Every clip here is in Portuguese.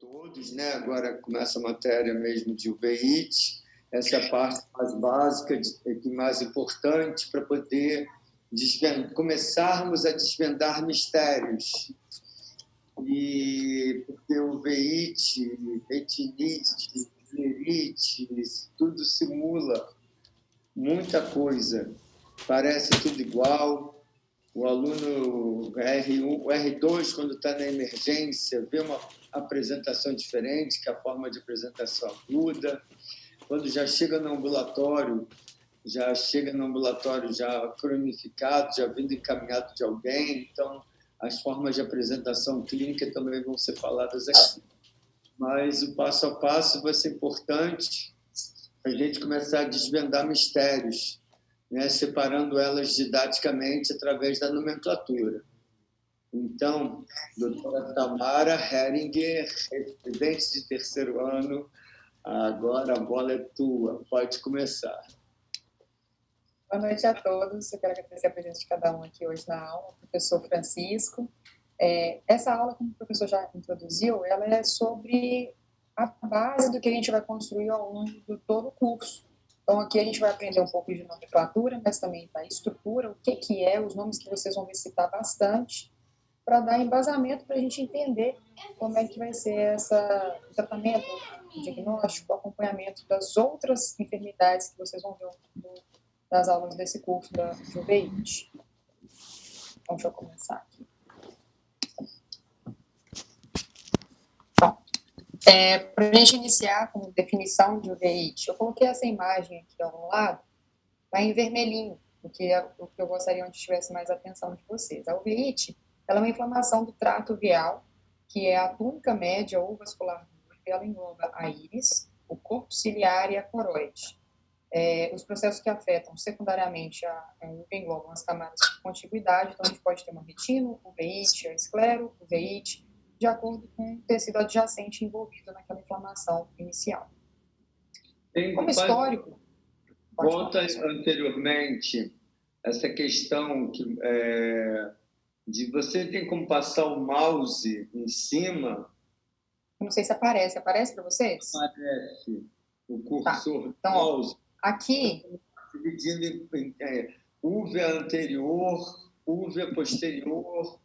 todos, né? Agora começa a matéria mesmo de UVIT, essa é a parte mais básica e mais importante para poder começarmos a desvendar mistérios. E porque o UVIT, retinite, esclerite, tudo simula muita coisa, parece tudo igual. O aluno R1, o R2, quando está na emergência, vê uma apresentação diferente, que a forma de apresentação muda. Quando já chega no ambulatório, já cronificado, já vindo encaminhado de alguém. Então, as formas de apresentação clínica também vão ser faladas aqui. Mas o passo a passo vai ser importante para a gente começar a desvendar mistérios, né, separando elas didaticamente através da nomenclatura. Então, doutora Tamara Heringer, estudante de terceiro ano, agora a bola é tua, pode começar. Boa noite a todos, eu quero agradecer a presença de cada um aqui hoje na aula, professor Francisco. Essa aula, como o professor já introduziu, ela é sobre a base do que a gente vai construir ao longo de todo o curso. Então, aqui a gente vai aprender um pouco de nomenclatura, mas também da estrutura, o que é, os nomes que vocês vão citar bastante, para dar embasamento para a gente entender como é que vai ser o tratamento, o diagnóstico, o acompanhamento das outras enfermidades que vocês vão ver nas aulas desse curso da UVIT. Então, deixa eu começar aqui. Para a gente iniciar com definição de UVIT, eu coloquei essa imagem aqui ao lado, vai em vermelhinho, porque é o que eu gostaria onde tivesse mais atenção de vocês. A UVIT, ela é uma inflamação do trato uveal, que é a túnica média ou vascular do olho, ela engloba a íris, o corpo ciliar e a coroide. Os processos que afetam secundariamente englobam as camadas de contiguidade, então a gente pode ter uma retina, uveit, a esclero, uveit, de acordo com o tecido adjacente envolvido naquela inflamação inicial. Como histórico... Volta anteriormente, essa questão de você tem como passar o mouse em cima. Eu não sei se aparece para vocês? Aparece. O cursor do então, mouse. Aqui. Dividindo em úvea anterior, úvea posterior.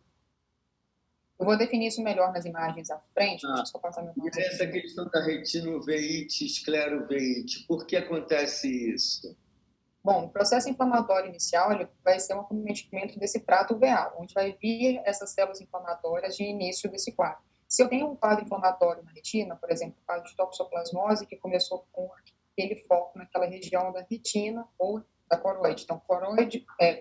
Eu vou definir isso melhor nas imagens à frente. Deixa eu só passar meu mouse. E essa questão da retinoveite, escleroveite, por que acontece isso? Bom, o processo inflamatório inicial ele vai ser um acometimento desse trato uveal, onde vai vir essas células inflamatórias de início desse quadro. Se eu tenho um quadro inflamatório na retina, por exemplo, o quadro de toxoplasmose, que começou com aquele foco naquela região da retina ou da coroide. Então,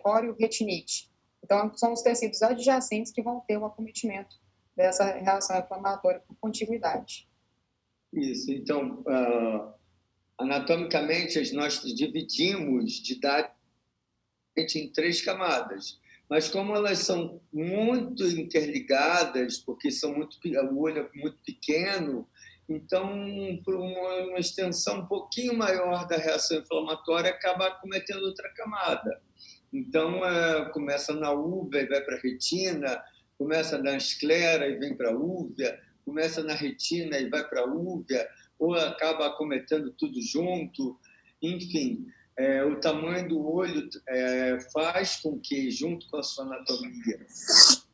córeo-retinite. Então, são os tecidos adjacentes que vão ter o acometimento dessa reação inflamatória por contiguidade. Isso. Então, anatomicamente, nós dividimos didaticamente em 3 camadas. Mas como elas são muito interligadas, porque o olho é muito pequeno, então, por uma extensão um pouquinho maior da reação inflamatória, acaba acometendo outra camada. Então, começa na úvea e vai para a retina, começa na esclera e vem para a úvea, começa na retina e vai para a úvea, ou acaba acometendo tudo junto. Enfim, o tamanho do olho faz com que, junto com a sua anatomia, as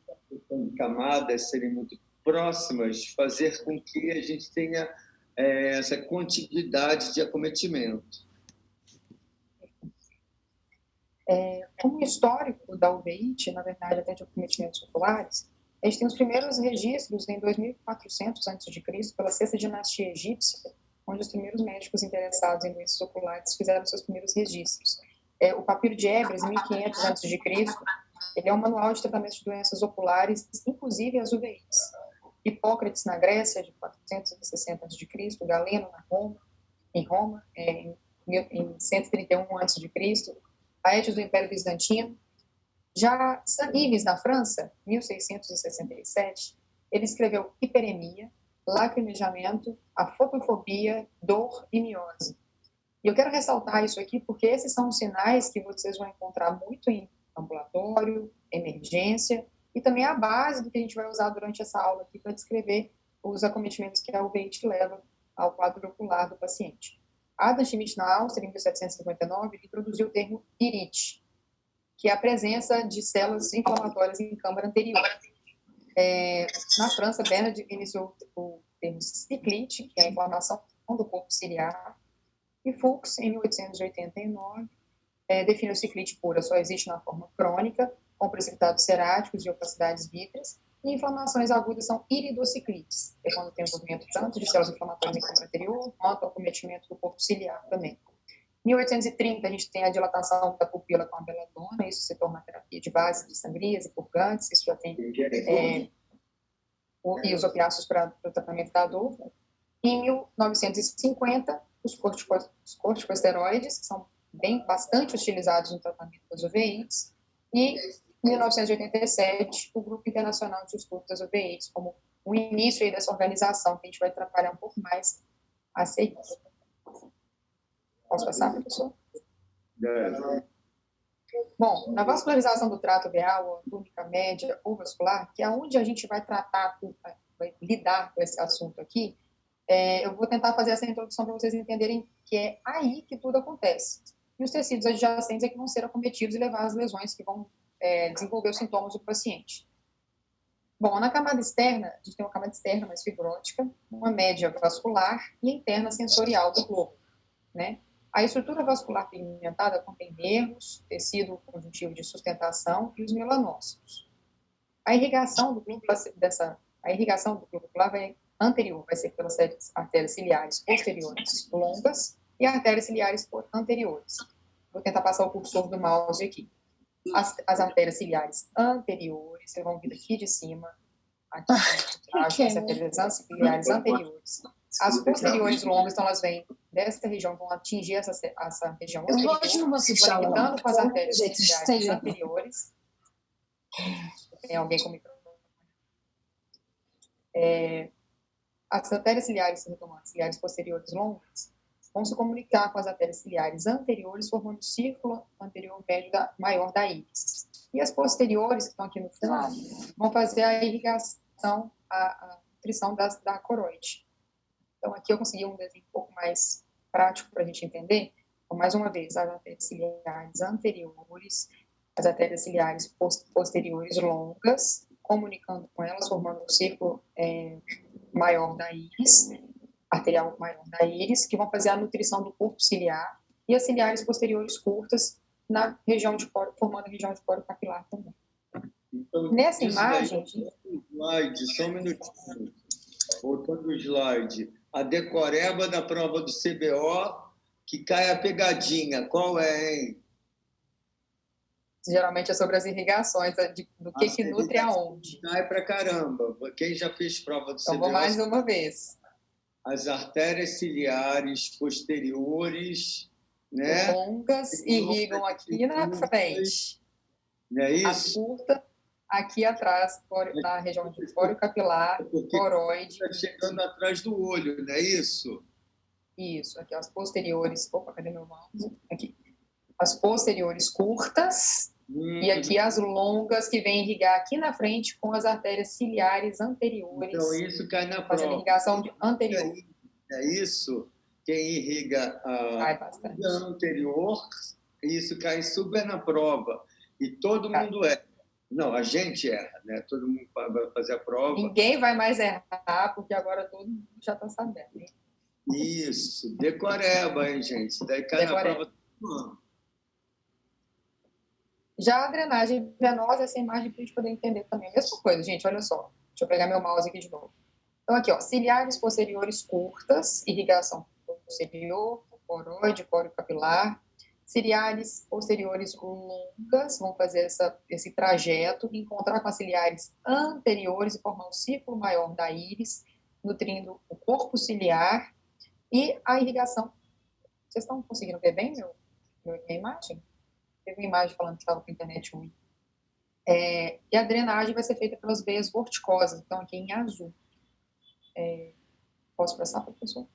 camadas serem muito próximas, fazer com que a gente tenha essa contiguidade de acometimento. Como histórico da uveit, na verdade, até de acometimentos oculares, a gente tem os primeiros registros em 2400 a.C., pela sexta dinastia egípcia, onde os primeiros médicos interessados em doenças oculares fizeram seus primeiros registros. O papiro de Ebras, em 1500 a.C., ele é um manual de tratamento de doenças oculares, inclusive as uveites. Hipócrates, na Grécia, de 460 a.C., Galeno, em Roma, em 131 a.C., Aedes do Império Bizantino. Já Ives, na França, 1667, ele escreveu hiperemia, lacrimejamento, afotofobia, dor e miose. E eu quero ressaltar isso aqui porque esses são os sinais que vocês vão encontrar muito em ambulatório, emergência, e também a base do que a gente vai usar durante essa aula aqui para descrever os acometimentos que a uveíte leva ao quadro ocular do paciente. Adam Schmidt, na Áustria, em 1759, introduziu o termo irite, que é a presença de células inflamatórias em câmara anterior. Na França, Bernard iniciou o termo ciclite, que é a inflamação do corpo ciliar, e Fuchs, em 1889, definiu ciclite pura, só existe na forma crônica, com precipitados ceráticos e opacidades vítreas, e inflamações agudas são iridociclites, que é quando tem envolvimento tanto de células inflamatórias em câmara anterior, quanto acometimento do corpo ciliar também. Em 1830, a gente tem a dilatação da pupila com a beladona, isso se torna terapia de base de sangrias e purgantes, isso já tem, e os opiáceos para o tratamento da dor. Em 1950, os corticosteroides, que são bastante utilizados no tratamento das uveites, e em 1987, o Grupo Internacional de Estudo das Uveites, como o início aí dessa organização, que a gente vai trabalhar um pouco mais a seguir. Posso passar, professor? Bom, na vascularização do trato uveal, ou túnica média ou vascular, que é onde a gente vai tratar, vai lidar com esse assunto aqui, eu vou tentar fazer essa introdução para vocês entenderem que é aí que tudo acontece. E os tecidos adjacentes é que vão ser acometidos e levar às lesões que vão desenvolver os sintomas do paciente. Bom, na camada externa, a gente tem uma camada externa mais fibrótica, uma média vascular e interna sensorial do globo, né? A estrutura vascular pigmentada contém nervos, tecido conjuntivo de sustentação e os melanócitos. A irrigação do globo anterior vai ser pelas artérias ciliares posteriores longas e artérias ciliares anteriores. Vou tentar passar o cursor do mouse aqui. As artérias ciliares anteriores, vocês vão vir aqui de cima, aqui embaixo, as artérias ciliares anteriores. As posteriores longas, então elas vêm dessa região, vão atingir essa região anterior, conectando com as artérias ciliares anteriores. Tem alguém com o microfone? As artérias ciliares posteriores longas vão se comunicar com as artérias ciliares anteriores, formando o círculo anterior médio maior da íris. E as posteriores, que estão aqui no fundo, vão fazer a irrigação, a nutrição da coroide. Então, aqui eu consegui um desenho um pouco mais prático para a gente entender. Então, mais uma vez, as artérias ciliares anteriores, as artérias ciliares posteriores longas, comunicando com elas, formando um círculo maior da íris, arterial maior da íris, que vão fazer a nutrição do corpo ciliar, e as ciliares posteriores curtas na região de poro, formando a região de poro capilar também. Então, nessa imagem... Slide, só um minutinho. Voltando o slide. A decoreba da prova do CBO, que cai a pegadinha. Qual é, hein? Geralmente é sobre as irrigações, do que nutre aonde. Cai pra caramba. Quem já fez prova do CBO... Então, vou mais uma vez. As artérias ciliares posteriores, né? Longas, irrigam aqui na frente. Não é isso? As curtas, aqui atrás, na região de poro capilar, coroide. Está chegando atrás do olho, não é isso? Isso, aqui as posteriores. Opa, cadê meu mouse? Aqui. As posteriores curtas. E aqui as longas que vêm irrigar aqui na frente com as artérias ciliares anteriores. Então, isso cai na prova. Fazendo irrigação anterior. É isso. Quem irriga a anterior, isso cai super na prova. E todo mundo erra. Não, a gente erra, né? Todo mundo vai fazer a prova. Ninguém vai mais errar, porque agora todo mundo já está sabendo. Hein? Isso. Decoreba, hein, gente? Daí cai na prova todo mundo. Já a drenagem venosa, essa imagem para a gente poder entender também. A mesma coisa, gente, olha só. Deixa eu pegar meu mouse aqui de novo. Então, aqui, ó, ciliares posteriores curtas, irrigação posterior, coroide, coro capilar. Ciliares posteriores longas, vão fazer esse trajeto, encontrar com as ciliares anteriores e formar um círculo maior da íris, nutrindo o corpo ciliar e a irrigação. Vocês estão conseguindo ver bem minha imagem? Teve uma imagem falando que estava com a internet ruim. E a drenagem vai ser feita pelas veias vorticosas, então aqui em azul. Posso passar, professor?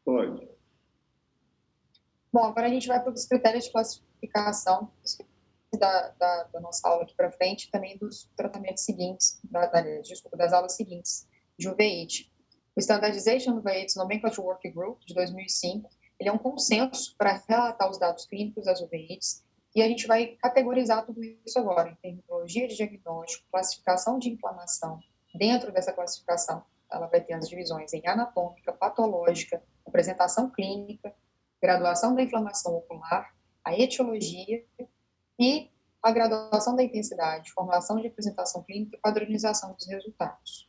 Pode. Bom, agora a gente vai para os critérios de classificação da nossa aula aqui para frente, também dos tratamentos seguintes, das aulas seguintes de uveíte. O Standardization Uveitis Nomenclature Working Group, de 2005, ele é um consenso para relatar os dados clínicos das uveites, e a gente vai categorizar tudo isso agora, em terminologia de diagnóstico, classificação de inflamação. Dentro dessa classificação, ela vai ter as divisões em anatômica, patológica, apresentação clínica, graduação da inflamação ocular, a etiologia e a graduação da intensidade, formulação de apresentação clínica e padronização dos resultados.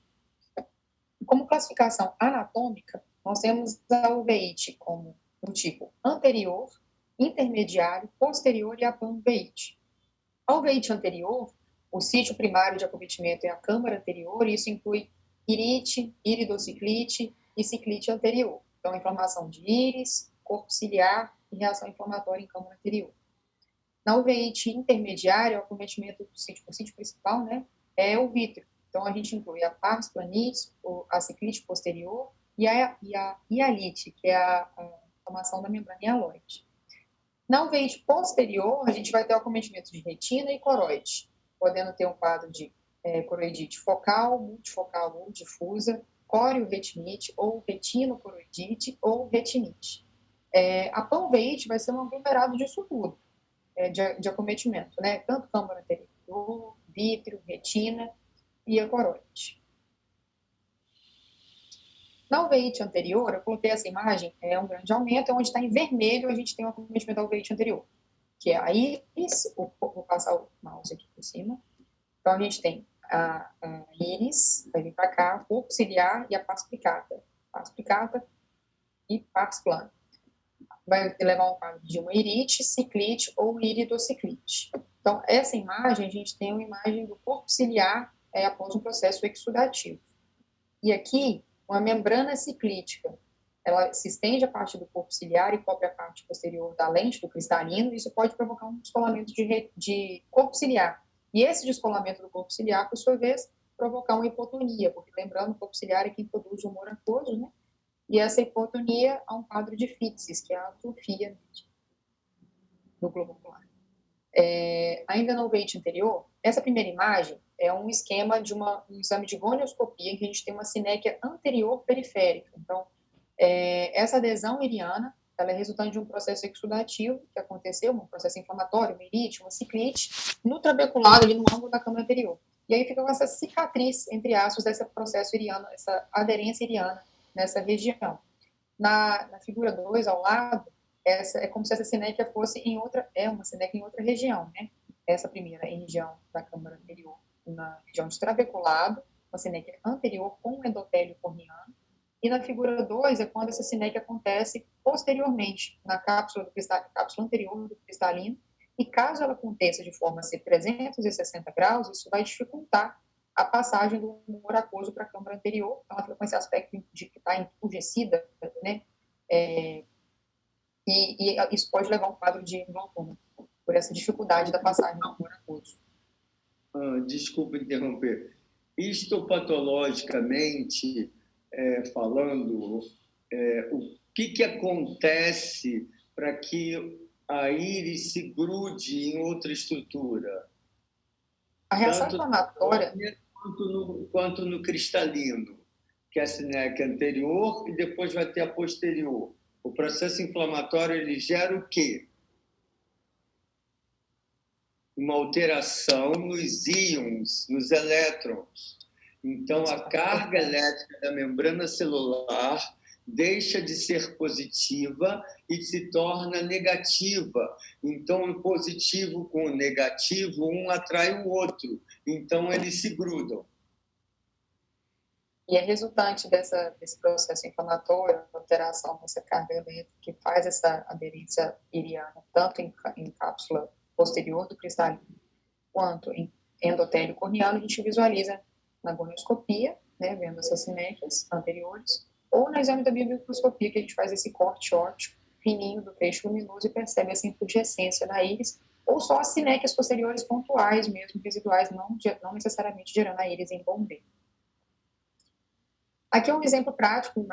Como classificação anatômica, nós temos a uveíte como um tipo anterior, intermediário, posterior e a panveíte. A uveíte anterior, o sítio primário de acometimento é a câmara anterior, e isso inclui irite, iridociclite e ciclite anterior. Então, inflamação de íris, corpo ciliar e reação inflamatória em câmara anterior. Na uveíte intermediária, o acometimento do sítio principal, né, é o vítreo. Então, a gente inclui a pars planitis, a ciclite posterior e a hialite, que é a inflamação da membrana hialoide. Na uveíte posterior, a gente vai ter o acometimento de retina e coroide, podendo ter um quadro de coroidite focal, multifocal ou difusa, coreo-retinite ou retinocoroidite ou retinite. A panveíte vai ser um aglomerado disso tudo, de acometimento, né? Tanto câmara anterior, vítreo, retina e a coroide. Na uveíte anterior, eu coloquei essa imagem, é um grande aumento, onde está em vermelho a gente tem o acometimento da uveíte anterior, que é a íris, vou passar o mouse aqui por cima. Então, a gente tem a íris, vai vir para cá, corpo ciliar e a pars plicata e pars plana. Vai levar um quadro de uma irite, ciclite ou iridociclite. Então, essa imagem, a gente tem uma imagem do corpo ciliar após um processo exudativo. E aqui, uma membrana ciclítica, ela se estende a parte do corpo ciliar e cobre a parte posterior da lente do cristalino, e isso pode provocar um descolamento de corpo ciliar. E esse descolamento do corpo ciliar, por sua vez, provocar uma hipotonia, porque lembrando, o corpo ciliar é quem produz o humor aquoso, né? E essa hipotonia é um quadro de phthisis, que é a atrofia do globo ocular. Ainda no uveíte anterior, essa primeira imagem é um esquema de um exame de gonioscopia, em que a gente tem uma sinéquia anterior periférica. Então, essa adesão iriana, ela é resultante de um processo exudativo que aconteceu, um processo inflamatório, uma irite, uma ciclite, no trabeculado, ali no ângulo da câmara anterior. E aí fica com essa cicatriz, entre aspas, desse processo iriano, essa aderência iriana nessa região. Na figura 2, ao lado, essa é como se essa sinéquia fosse uma sinéquia em outra região, né? Essa primeira em região da câmara anterior, na região de trabeculado, uma sinéquia anterior com endotélio corneano, e na figura 2 é quando essa sinéquia acontece posteriormente, na cápsula anterior do cristalino, e caso ela aconteça de forma a ser 360 graus, isso vai dificultar a passagem do humor aquoso para a câmara anterior, então ela fica com esse aspecto de que está enturgecida, né? E isso pode levar a um quadro de glaucoma, por essa dificuldade da passagem do humor aquoso. Desculpa interromper. Histopatologicamente falando, o que acontece para que a íris se grude em outra estrutura? A reação inflamatória... Quanto no cristalino, que é a sinéquia anterior e depois vai ter a posterior. O processo inflamatório, ele gera o quê? Uma alteração nos íons, nos elétrons. Então, a carga elétrica da membrana celular deixa de ser positiva e se torna negativa. Então, o positivo com o negativo, um atrai o outro. Então, eles se grudam. E é resultante desse processo inflamatório, alteração dessa carga elétrica, que faz essa aderência iriana, tanto em cápsula posterior do cristalino, quanto em endotélio corneano, a gente visualiza na gonioscopia, né, vendo essas sinéquias anteriores, ou na exame da biomicroscopia, que a gente faz esse corte óptico fininho do feixe luminoso e percebe essa inturgescência na íris, ou só as sinéquias posteriores pontuais mesmo, residuais, não necessariamente gerando a íris em bombeio. Aqui é um exemplo prático,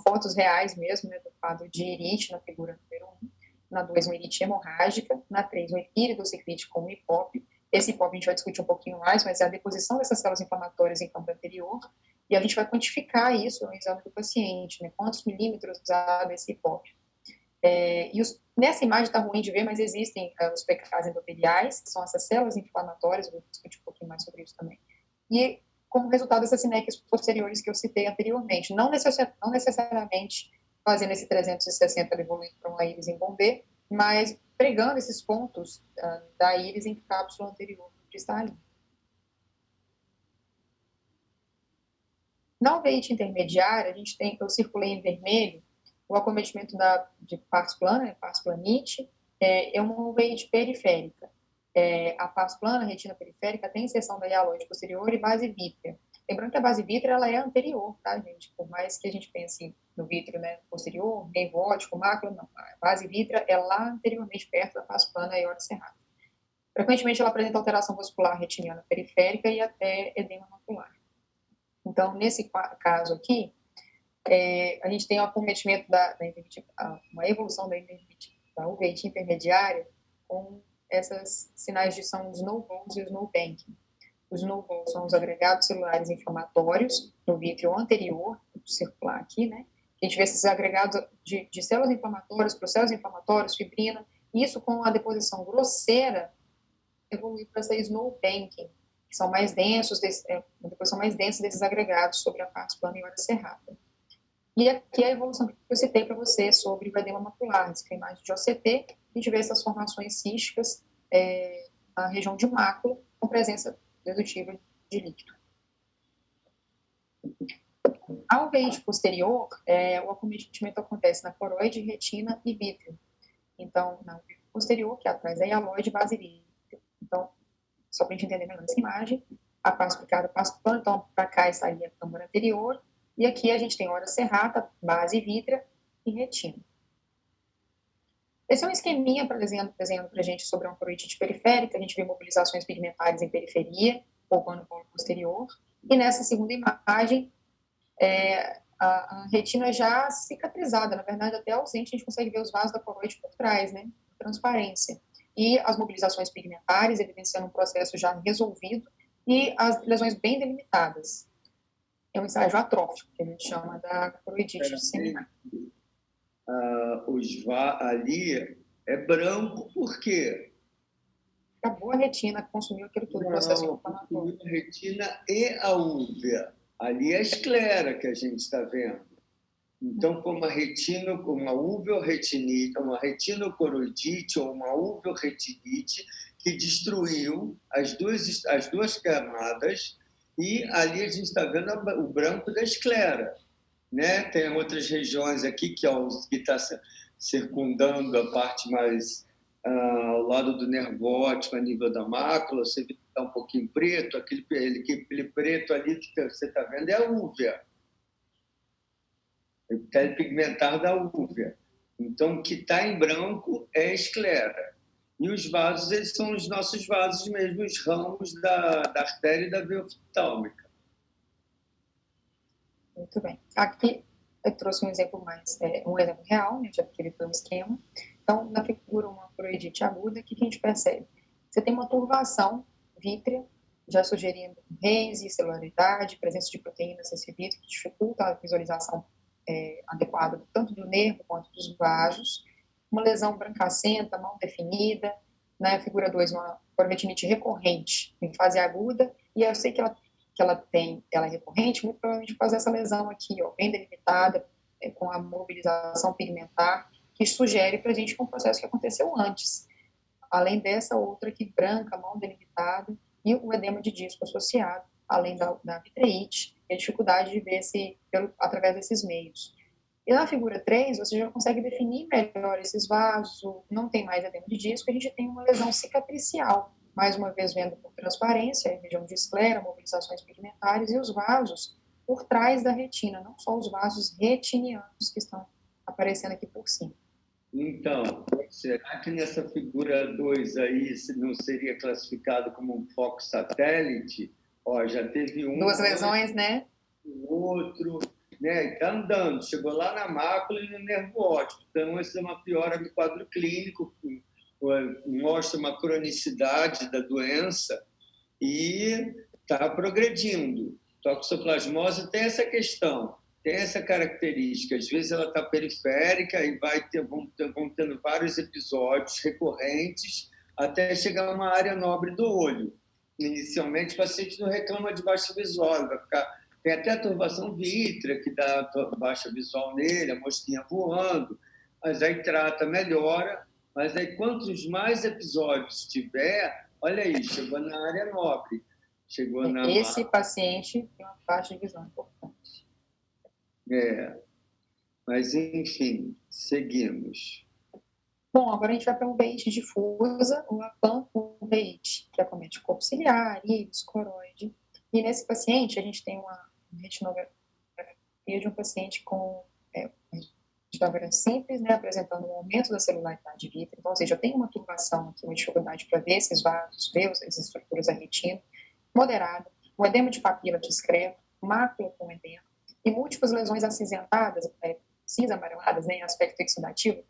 fotos reais mesmo, né, do quadro de irite na figura número 1, na 2, uma irite hemorrágica, na 3, uma iridociclite com hipópio. Esse hipópio a gente vai discutir um pouquinho mais, mas é a deposição dessas células inflamatórias em câmara anterior, E a gente vai quantificar isso no exame do paciente, né? Quantos milímetros usado esse hipófio. Nessa imagem está ruim de ver, mas existem os PKs endoteliais, que são essas células inflamatórias, vou discutir um pouquinho mais sobre isso também. E como resultado dessas sinéquias posteriores que eu citei anteriormente, não necessariamente fazendo esse 360 evoluindo para uma íris em Bombay, mas pregando esses pontos da íris em cápsula anterior cristalina. Na uveíte intermediária, a gente tem, eu circulei em vermelho, o acometimento de pars plana, pars planite, é uma uveíte periférica. A pars plana, a retina periférica, tem inserção da hialoide posterior e base vítrea. Lembrando que a base vítrea ela é anterior, tá, gente? Por mais que a gente pense no vítreo, né, posterior, nervo óptico, mácula, não. A base vítrea é lá anteriormente, perto da pars plana e aorta cerrada. Frequentemente, ela apresenta alteração vascular retiniana periférica e até edema macular. Então, nesse caso aqui, a gente tem um acometimento uma evolução da uveíte intermediária com esses sinais de são os snowballs e os snowbanking. Os snowballs são os agregados celulares inflamatórios no vítreo anterior, vou circular aqui, né? A gente vê esses agregados de células inflamatórias, processos inflamatórios, fibrina, isso com a deposição grosseira evolui para essa snowbanking, que são mais densos, uma deposição mais densa desses agregados sobre a parte plana e aorta cerrada. E aqui é a evolução que eu citei para você sobre o edema macular, essa é a imagem de OCT, a gente vê essas formações císticas na região de mácula, com presença dedutível de líquido. A uveíte posterior, o acometimento acontece na coroide, retina e vítreo. Então, na uveíte posterior, que é atrás da hialoide, base vítreo. Então, só para a gente entender melhor essa imagem, a pars picada, pars plana, então, para cá estaria a câmara anterior, e aqui a gente tem aorta cerrada, base vítrea e retina. Esse é um esqueminha desenhando para a gente sobre a coroidite periférica. A gente vê mobilizações pigmentares em periferia, poupando o polo posterior. E nessa segunda imagem, a retina já cicatrizada, na verdade até ausente, a gente consegue ver os vasos da coroide por trás, né? Transparência. E as mobilizações pigmentares evidenciando um processo já resolvido e as lesões bem delimitadas. É um estágio atrófico, que a gente chama da coroidite disseminar. Ali é branco por quê? Acabou a retina, consumiu aquilo tudo, o processo inflamatório. A retina e a úvea. Ali é a esclera que a gente está vendo. Então, como uma uveoretinite, uma retinocoroidite ou uma uveoretinite que destruiu as duas camadas, e ali a gente está vendo o branco da esclera. Né? Tem outras regiões aqui que está circundando a parte mais ao lado do nervo óptico, a nível da mácula. Você vê que está um pouquinho preto, aquele preto ali que você está vendo é a úvea, o pele pigmentar da úvea. Então, o que está em branco é a esclera. E os vasos, eles são os nossos vasos mesmo, os ramos da artéria e da veia oftálmica. Muito bem. Aqui eu trouxe um exemplo real, né, já que ele foi um esquema. Então, na figura uma coroidite aguda, o que a gente percebe? Você tem uma turvação vítrea, já sugerindo haze, celularidade, presença de proteínas nesse vítreo, que dificulta a visualização adequada tanto do nervo quanto dos vasos. Uma lesão brancacenta, mal definida. Na figura 2, uma cororetinite recorrente, em fase aguda, e eu sei que ela é recorrente, muito provavelmente por causa dessa lesão aqui, ó, bem delimitada, com a mobilização pigmentar, que sugere para a gente que é um processo que aconteceu antes. Além dessa outra aqui, branca, mal delimitada, e o edema de disco associado, além da vitreite, e a dificuldade de ver através desses meios. E na figura 3, você já consegue definir melhor esses vasos, não tem mais edema de disco, a gente tem uma lesão cicatricial, mais uma vez vendo por transparência, região de esclera, mobilizações pigmentares e os vasos por trás da retina, não só os vasos retinianos que estão aparecendo aqui por cima. Então, será que nessa figura 2 aí não seria classificado como um foco satélite? Ó, já teve duas lesões, né? O outro, né? Está andando, chegou lá na mácula e no nervo óptico. Então, essa é uma piora do quadro clínico, mostra uma cronicidade da doença e está progredindo. Toxoplasmose tem essa questão, tem essa característica. Às vezes ela está periférica e vão tendo vários episódios recorrentes até chegar a uma área nobre do olho. Inicialmente, o paciente não reclama de baixa visual, vai ficar... Tem até a turbação vítrea, que dá baixa visual nele, a mosquinha voando, mas aí trata, melhora. Mas aí, quantos mais episódios tiver, olha aí, chegou na área nobre. Chegou na... Esse paciente tem uma baixa de visão importante. Mas, enfim, seguimos. Bom, agora a gente vai para a uveíte difusa, uma pan-uveíte, que acomete o corpo ciliar, íris, coroide. E nesse paciente, a gente tem uma retinografia de um paciente com retinografia simples, né, apresentando um aumento da celularidade vítrea. Então, ou seja, tem uma turbação aqui, uma dificuldade para ver esses vasos, ver as estruturas da retina, moderada, um edema de papila discreto, mácula com edema, e múltiplas lesões acinzentadas, cinza amareladas, né, em aspecto exudativo,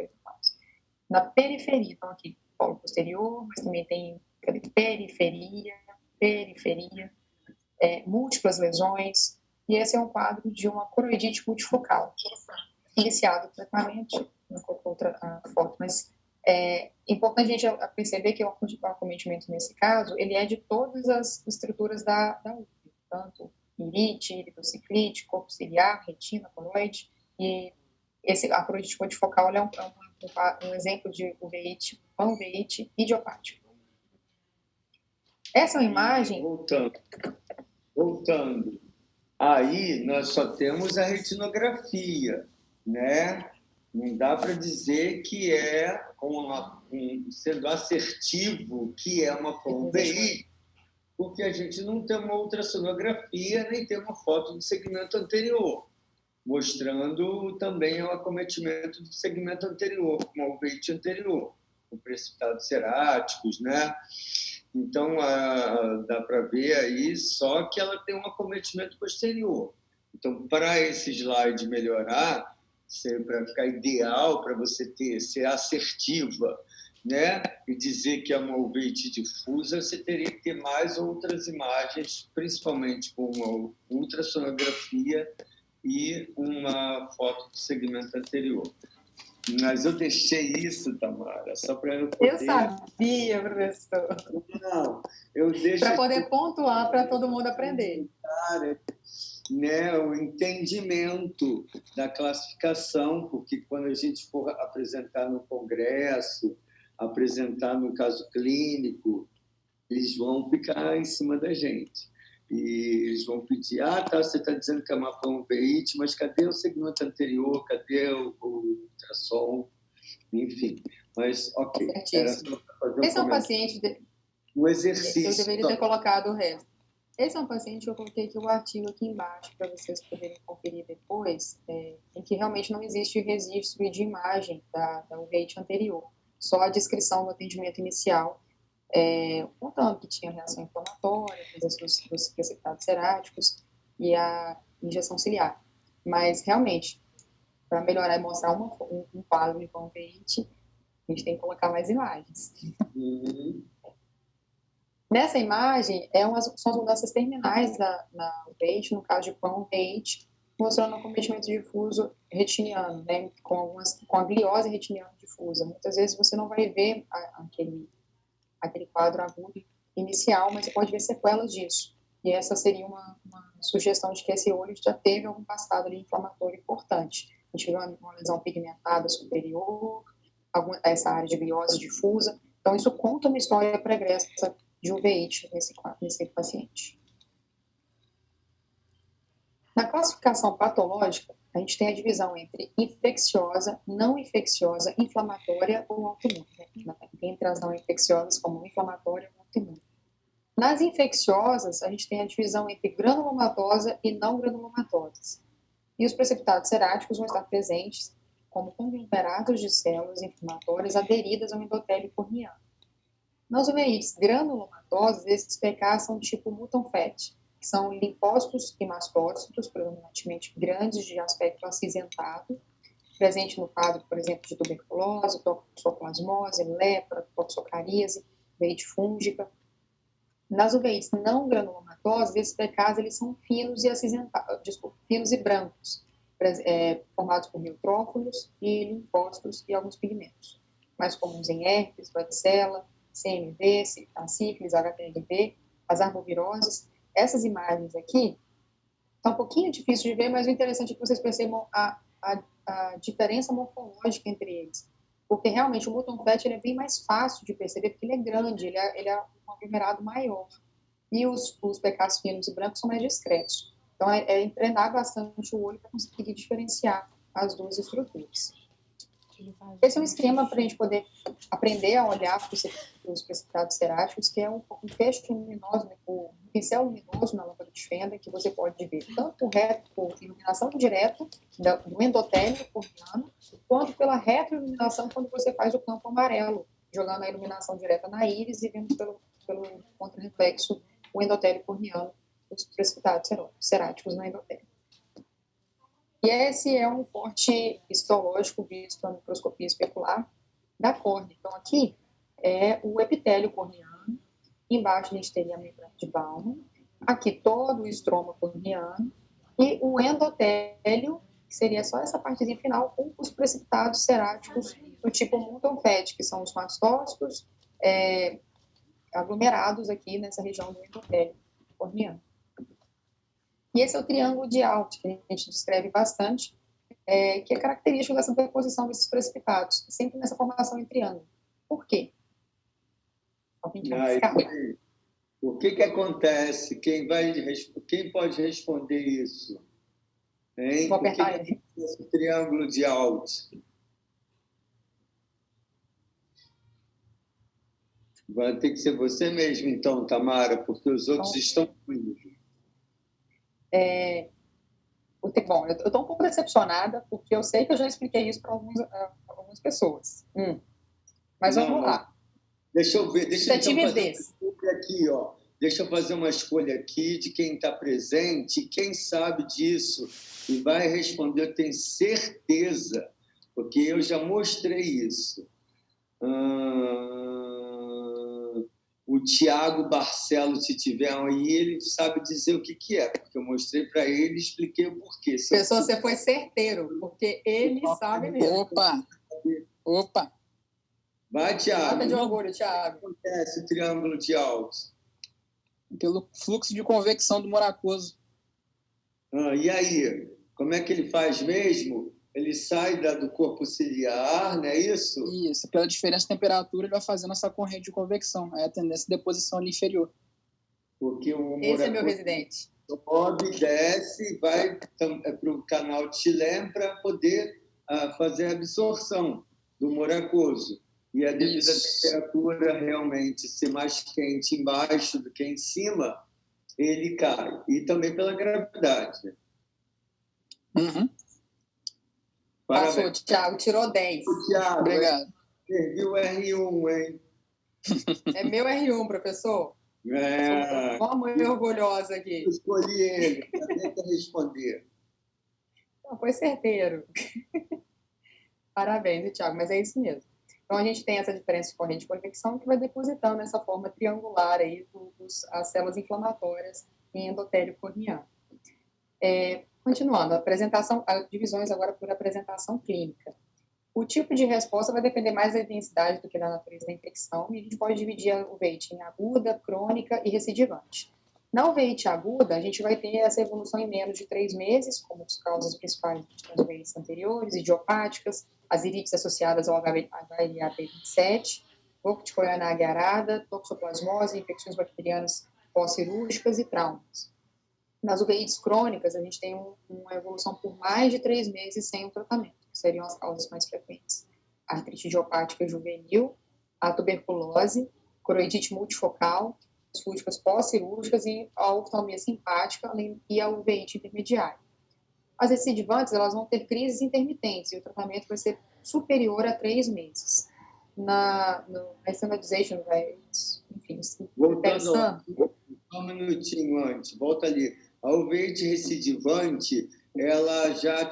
na periferia, então aqui, polo posterior, mas também tem periferia, múltiplas lesões, e esse é um quadro de uma coroidite multifocal, iniciado o tratamento, não colocou outra foto, mas é importante a gente perceber que o acometimento nesse caso, ele é de todas as estruturas da uve, tanto irite, iridociclite, corpo ciliar, retina, coroide, e a coroidite multifocal é um exemplo de uveíte, pan-uveíte idiopático. Essa é uma imagem... Voltando. Aí nós só temos a retinografia, né? Não dá para dizer que é, sendo assertivo, que é uma pan-uveíte, porque a gente não tem uma ultrassonografia, nem tem uma foto do segmento anterior, mostrando também o acometimento do segmento anterior, como a uveíte anterior, com precipitados ceráticos, né? Então, dá para ver aí só que ela tem um acometimento posterior. Então, para esse slide melhorar, para ficar ideal, para você ser assertiva, né? E dizer que é uma uveíte difusa, você teria que ter mais outras imagens, principalmente com uma ultrassonografia e uma foto do segmento anterior. Mas eu deixei isso, Tamara, só para eu poder... Eu sabia, professor. Não, eu deixo... Para poder pontuar para todo mundo aprender. Né, o entendimento da classificação, porque quando a gente for apresentar no congresso, apresentar no caso clínico, eles vão ficar em cima da gente. E eles vão pedir, você está dizendo que é uma pan-uveíte, mas cadê o segmento anterior? Cadê o ultrassom? Enfim, mas ok. Era só para fazer Esse é um paciente... Um exercício. Eu deveria ter colocado o resto. Esse é um paciente, eu coloquei aqui o artigo aqui embaixo para vocês poderem conferir depois, em que realmente não existe registro de imagem da uveíte anterior, só a descrição do atendimento inicial, contando que tinha reação inflamatória, presença dos precipitados ceráticos e a injeção ciliar. Mas, realmente, para melhorar e mostrar um quadro de pan-uveíte, a gente tem que colocar mais imagens. Uhum. Nessa imagem, são as mudanças terminais na uveíte, no caso de pan-uveíte, mostrando o acometimento difuso retiniano, né, com a gliose retiniana difusa. Muitas vezes você não vai ver aquele quadro agudo inicial, mas você pode ver sequelas disso. E essa seria uma sugestão de que esse olho já teve algum passado ali inflamatório importante. A gente viu uma lesão pigmentada superior, essa área de gliose difusa. Então, isso conta uma história pregressa de uveíte nesse paciente. Na classificação patológica, a gente tem a divisão entre infecciosa, não infecciosa, inflamatória ou autoimune. Entre as não infecciosas como inflamatória ou autoimune. Nas infecciosas, a gente tem a divisão entre granulomatosa e não granulomatosas. E os precipitados ceráticos vão estar presentes como conglomerados de células inflamatórias aderidas ao endotélio corneano. Nas uveites granulomatosas, esses PK são tipo Mouton Fett, que são linfócitos e mastócitos, predominantemente grandes, de aspecto acinzentado, presente no quadro, por exemplo, de tuberculose, toxoplasmose, lepra, toxocaríase, uveite fúngica. Nas uveites não granulomatosas, esses PKs eles são finos e acinzentados, desculpa, finos e brancos, formados por neutrófilos e linfócitos e alguns pigmentos, mais comuns em herpes, varicela, CMV, a sífilis, HPLV, as arboviroses. Essas imagens aqui tá um pouquinho difícil de ver, mas o interessante é que vocês percebam a diferença morfológica entre eles. Porque realmente o Multon Fett ele é bem mais fácil de perceber, porque ele é grande, ele é um aglomerado maior. E os PKs finos e brancos são mais discretos. Então, é treinar bastante o olho para conseguir diferenciar as duas estruturas. Esse é um esquema para a gente poder aprender a olhar para os precipitados ceráticos, que é um feixe luminoso, um pincel luminoso na lâmpada de fenda, que você pode ver tanto por iluminação direta do endotélio corneano, quanto pela retroiluminação quando você faz o campo amarelo, jogando a iluminação direta na íris e vendo pelo contra-reflexo o endotélio corneano, os precipitados ceráticos no endotélio. E esse é um corte histológico visto na microscopia especular da córnea. Então, aqui é o epitélio corneano, embaixo a gente teria a membrana de Baumann, aqui todo o estroma corneano, e o endotélio, que seria só essa partezinha final, com os precipitados ceráticos do tipo Multon Fett, que são os mastócitos aglomerados aqui nessa região do endotélio corneano. E esse é o triângulo de Alt, que a gente descreve bastante, que é característico dessa deposição desses precipitados, sempre nessa formação em triângulo. Por quê? O que acontece? Quem pode responder isso? Hein? Vou apertar Por que esse triângulo de Alt? Vai ter que ser você mesmo, então, Tamara, porque os outros estão ruins. Bom, eu estou um pouco decepcionada, porque eu sei que eu já expliquei isso para algumas pessoas. Mas vamos lá. Deixa eu ver. Deixa eu fazer uma escolha aqui, ó. Deixa eu fazer uma escolha aqui de quem está presente, quem sabe disso e vai responder, eu tenho certeza, porque eu já mostrei isso. O Tiago Barcelo, se tiver aí, ele sabe dizer o que é, porque eu mostrei para ele e expliquei o porquê. Pessoal, você foi certeiro, porque ele sabe mesmo. Opa! Vai, Tiago. Nota de orgulho, Tiago. O que acontece o triângulo de Alt? Pelo fluxo de convecção do Moracoso. E aí? Como é que ele faz mesmo? Ele sai do corpo ciliar, não é isso? Isso. Pela diferença de temperatura, ele vai fazendo essa corrente de convecção. Aí a tendência de deposição ali inferior. Porque Esse é meu residente. Sobe, desce, vai para o canal de Chilem para poder fazer a absorção do Moracoso. E a devida temperatura realmente ser mais quente embaixo do que em cima, ele cai. E também pela gravidade. Uhum. Passou, Thiago, tirou 10. Thiago, obrigado. Perdi o R1, hein? É meu R1, professor. Sou uma mãe orgulhosa aqui. Eu escolhi ele, tenta responder. Não, foi certeiro. Parabéns, Thiago, mas é isso mesmo. Então, a gente tem essa diferença de corrente de convecção que vai depositando nessa forma triangular aí as células inflamatórias em endotélio corneano. Continuando, divisões agora por apresentação clínica. O tipo de resposta vai depender mais da intensidade do que da natureza da infecção, e a gente pode dividir a uveíte em aguda, crônica e recidivante. Na uveíte aguda, a gente vai ter essa evolução em menos de 3 meses, como as causas principais das uveites anteriores, idiopáticas, as irites associadas ao HIV-27, urticoriana aguarada, toxoplasmose, infecções bacterianas pós-cirúrgicas e traumas. Nas uveites crônicas, a gente tem uma evolução por mais de 3 meses sem o tratamento, que seriam as causas mais frequentes. A artrite idiopática juvenil, a tuberculose, coroidite multifocal, as fúngicas pós-cirúrgicas e a oftalmia simpática e a uveíte intermediária. As recidivantes, elas vão ter crises intermitentes e o tratamento vai ser superior a 3 meses. Na standardization rates, enfim, voltando um minutinho antes, volta ali. A uveíte recidivante, ela já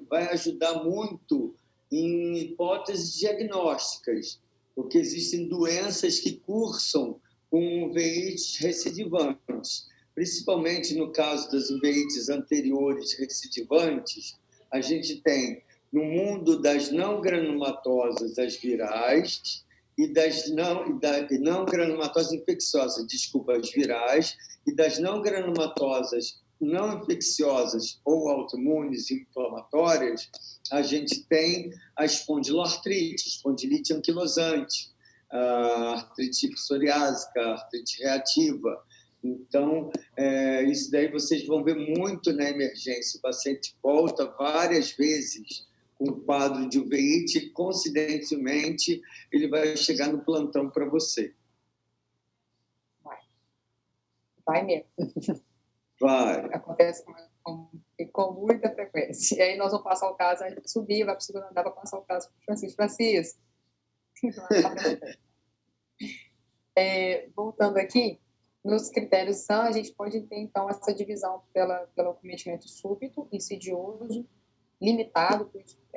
vai ajudar muito em hipóteses diagnósticas, porque existem doenças que cursam com uveites recidivantes. Principalmente no caso das uveites anteriores recidivantes, a gente tem, no mundo das não granulomatosas, as virais, e das não granulomatosas infecciosas, desculpa, as virais, e das não granulomatosas não infecciosas ou autoimunes inflamatórias, a gente tem a espondiloartrite, espondilite anquilosante, a artrite psoriásica, a artrite reativa. Então, isso daí vocês vão ver muito na emergência. O paciente volta várias vezes com um quadro de uveíte e, coincidentemente, ele vai chegar no plantão para você. Vai mesmo. Vai. Acontece com muita frequência. E aí nós vamos passar o caso, a gente subir, vai para o segundo andar para passar o caso para o Francisco. Francisco. Voltando aqui, nos critérios SAM, a gente pode ter, então, essa divisão pelo acometimento súbito, insidioso, limitado,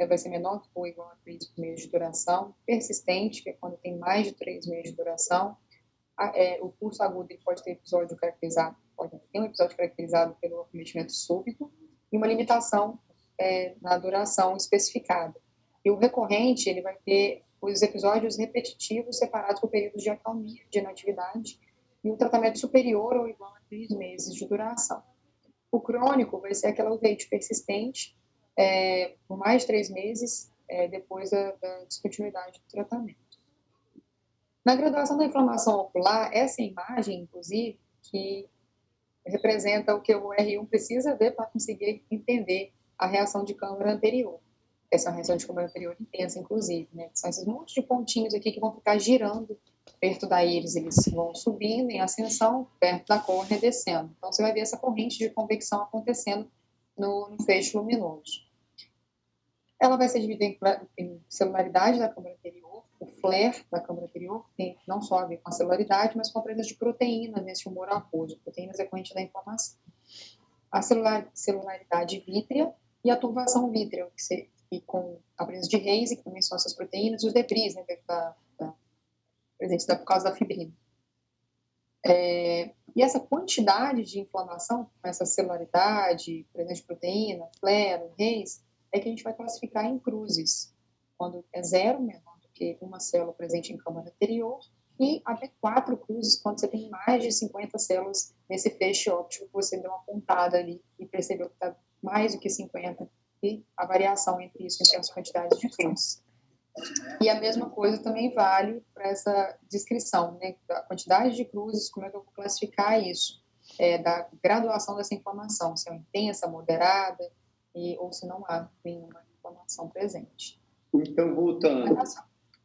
vai ser menor ou igual a 3 meses de duração, persistente, que é quando tem mais de 3 meses de duração. O curso agudo ele pode ter episódio caracterizado, pode ter um episódio caracterizado pelo acometimento súbito e uma limitação na duração especificada. E o recorrente, ele vai ter os episódios repetitivos separados por períodos de acalmia, de inatividade, e um tratamento superior ou igual a 3 meses de duração. O crônico vai ser aquela uveíte persistente por mais de 3 meses depois da descontinuidade do tratamento. Na graduação da inflamação ocular, essa imagem, inclusive, que representa o que o R1 precisa ver para conseguir entender a reação de câmara anterior. Essa é uma reação de câmara anterior intensa, inclusive, né? São esses montes de pontinhos aqui que vão ficar girando perto da íris, eles vão subindo em ascensão, perto da córnea, descendo. Então, você vai ver essa corrente de convecção acontecendo no feixe luminoso. Ela vai ser dividida em celularidade da câmara anterior, o flare da câmara anterior, que tem não só a ver com a celularidade, mas com a presença de proteínas nesse humor aquoso. Proteínas é corrente da inflamação. A celularidade vítrea e a turvação vítrea, que com a presença de Reis, que também são essas proteínas, e os debris, né, presentes por causa da fibrina. E essa quantidade de inflamação, essa celularidade, presença de proteína, flare, Reis, é que a gente vai classificar em cruzes, quando é 0, menor do que uma célula presente em câmara anterior, e até 4 cruzes, quando você tem mais de 50 células nesse feixe óptico, que você deu uma pontada ali e percebeu que está mais do que 50, e a variação entre isso, entre as quantidades de cruzes. E a mesma coisa também vale para essa descrição, né? A quantidade de cruzes, como é que eu vou classificar isso? Da graduação dessa inflamação, se é intensa, moderada, ou se não há nenhuma inflamação presente. Então, voltando,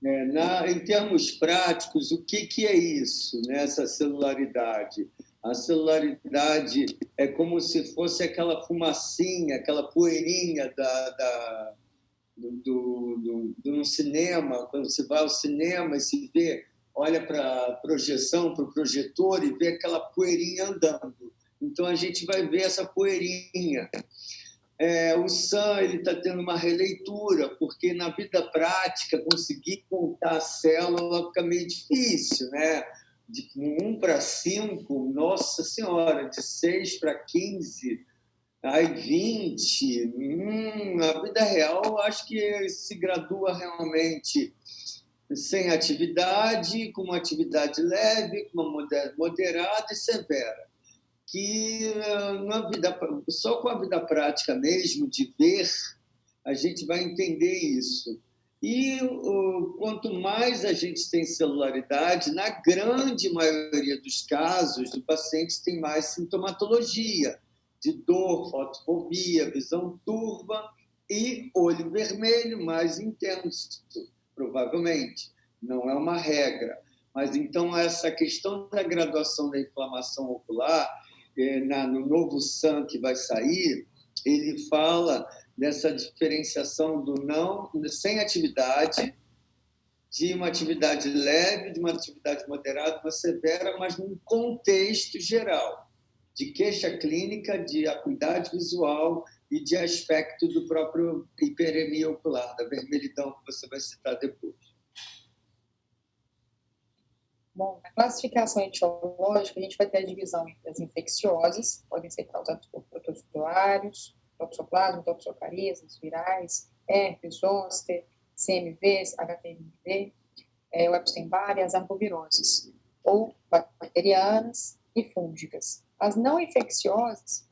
em termos práticos, o que é isso, né, essa celularidade? A celularidade é como se fosse aquela fumacinha, aquela poeirinha do cinema, quando você vai ao cinema e se vê, olha para a projeção, para o projetor e vê aquela poeirinha andando. Então, a gente vai ver essa poeirinha. O SAM está tendo uma releitura, porque na vida prática conseguir contar a célula fica meio difícil, né? De 1 para 5, nossa senhora, de 6 para 15, aí 20. Na vida real, eu acho que se gradua realmente sem atividade, com uma atividade leve, com uma moderada e severa. Que só com a vida prática mesmo, de ver, a gente vai entender isso. E quanto mais a gente tem celularidade, na grande maioria dos casos, o paciente tem mais sintomatologia de dor, fotofobia, visão turva e olho vermelho mais intenso, provavelmente. Não é uma regra. Mas, então, essa questão da graduação da inflamação ocular, no novo SAM que vai sair, ele fala dessa diferenciação do não, sem atividade, de uma atividade leve, de uma atividade moderada, uma severa, mas num contexto geral, de queixa clínica, de acuidade visual e de aspecto do próprio hiperemia ocular, da vermelhidão que você vai citar depois. Bom, na classificação etiológica, a gente vai ter a divisão entre as infecciosas, podem ser causadas por protozoários, toxoplasma, toxocarisas, virais, herpes, zoster, CMV, HTMV, o Epstein-Barr e as arboviroses, ou bacterianas e fúngicas. As não infecciosas,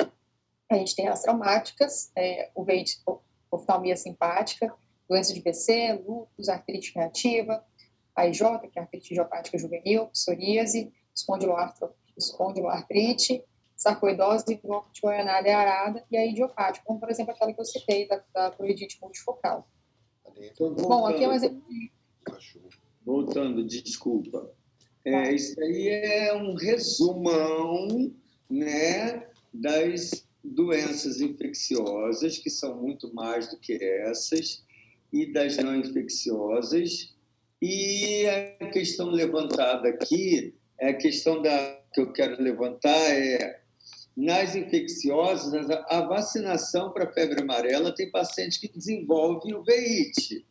a gente tem as traumáticas, uveíte, oftalmia simpática, doença de BC, lúpus, artrite reativa, AIJ, que é a artrite idiopática juvenil, psoríase, espondiloartrite, sarcoidose goianária arada e a idiopática, como, por exemplo, aquela que eu citei da proidite multifocal. Então, Bom, aqui é um exemplo de... Voltando, desculpa. Isso aí é um resumão, né, das doenças infecciosas, que são muito mais do que essas, e das não infecciosas. E a questão levantada aqui, a questão que eu quero levantar nas infecciosas, a vacinação para febre amarela tem paciente que desenvolve o VIH.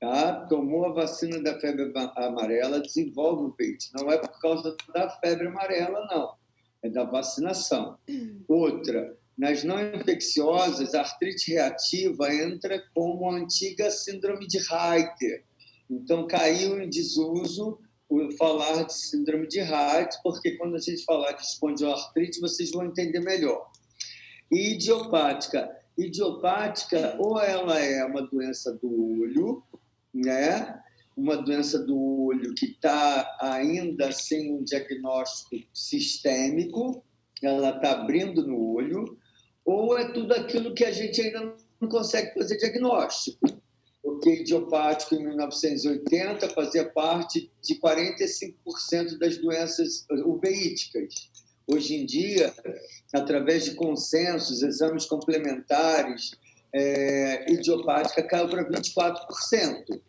Tá? Tomou a vacina da febre amarela, desenvolve o VIH. Não é por causa da febre amarela, não. É da vacinação. Outra, nas não infecciosas, a artrite reativa entra como a antiga síndrome de Reiter. Então, caiu em desuso o falar de síndrome de Reiter, porque quando a gente falar de espondiloartrite, vocês vão entender melhor. E idiopática. Idiopática, ou ela é uma doença do olho, né? Uma doença do olho que está ainda sem um diagnóstico sistêmico, ela está abrindo no olho, ou é tudo aquilo que a gente ainda não consegue fazer diagnóstico. Porque idiopático, em 1980, fazia parte de 45% das doenças uveíticas. Hoje em dia, através de consensos, exames complementares, idiopática caiu para 24%.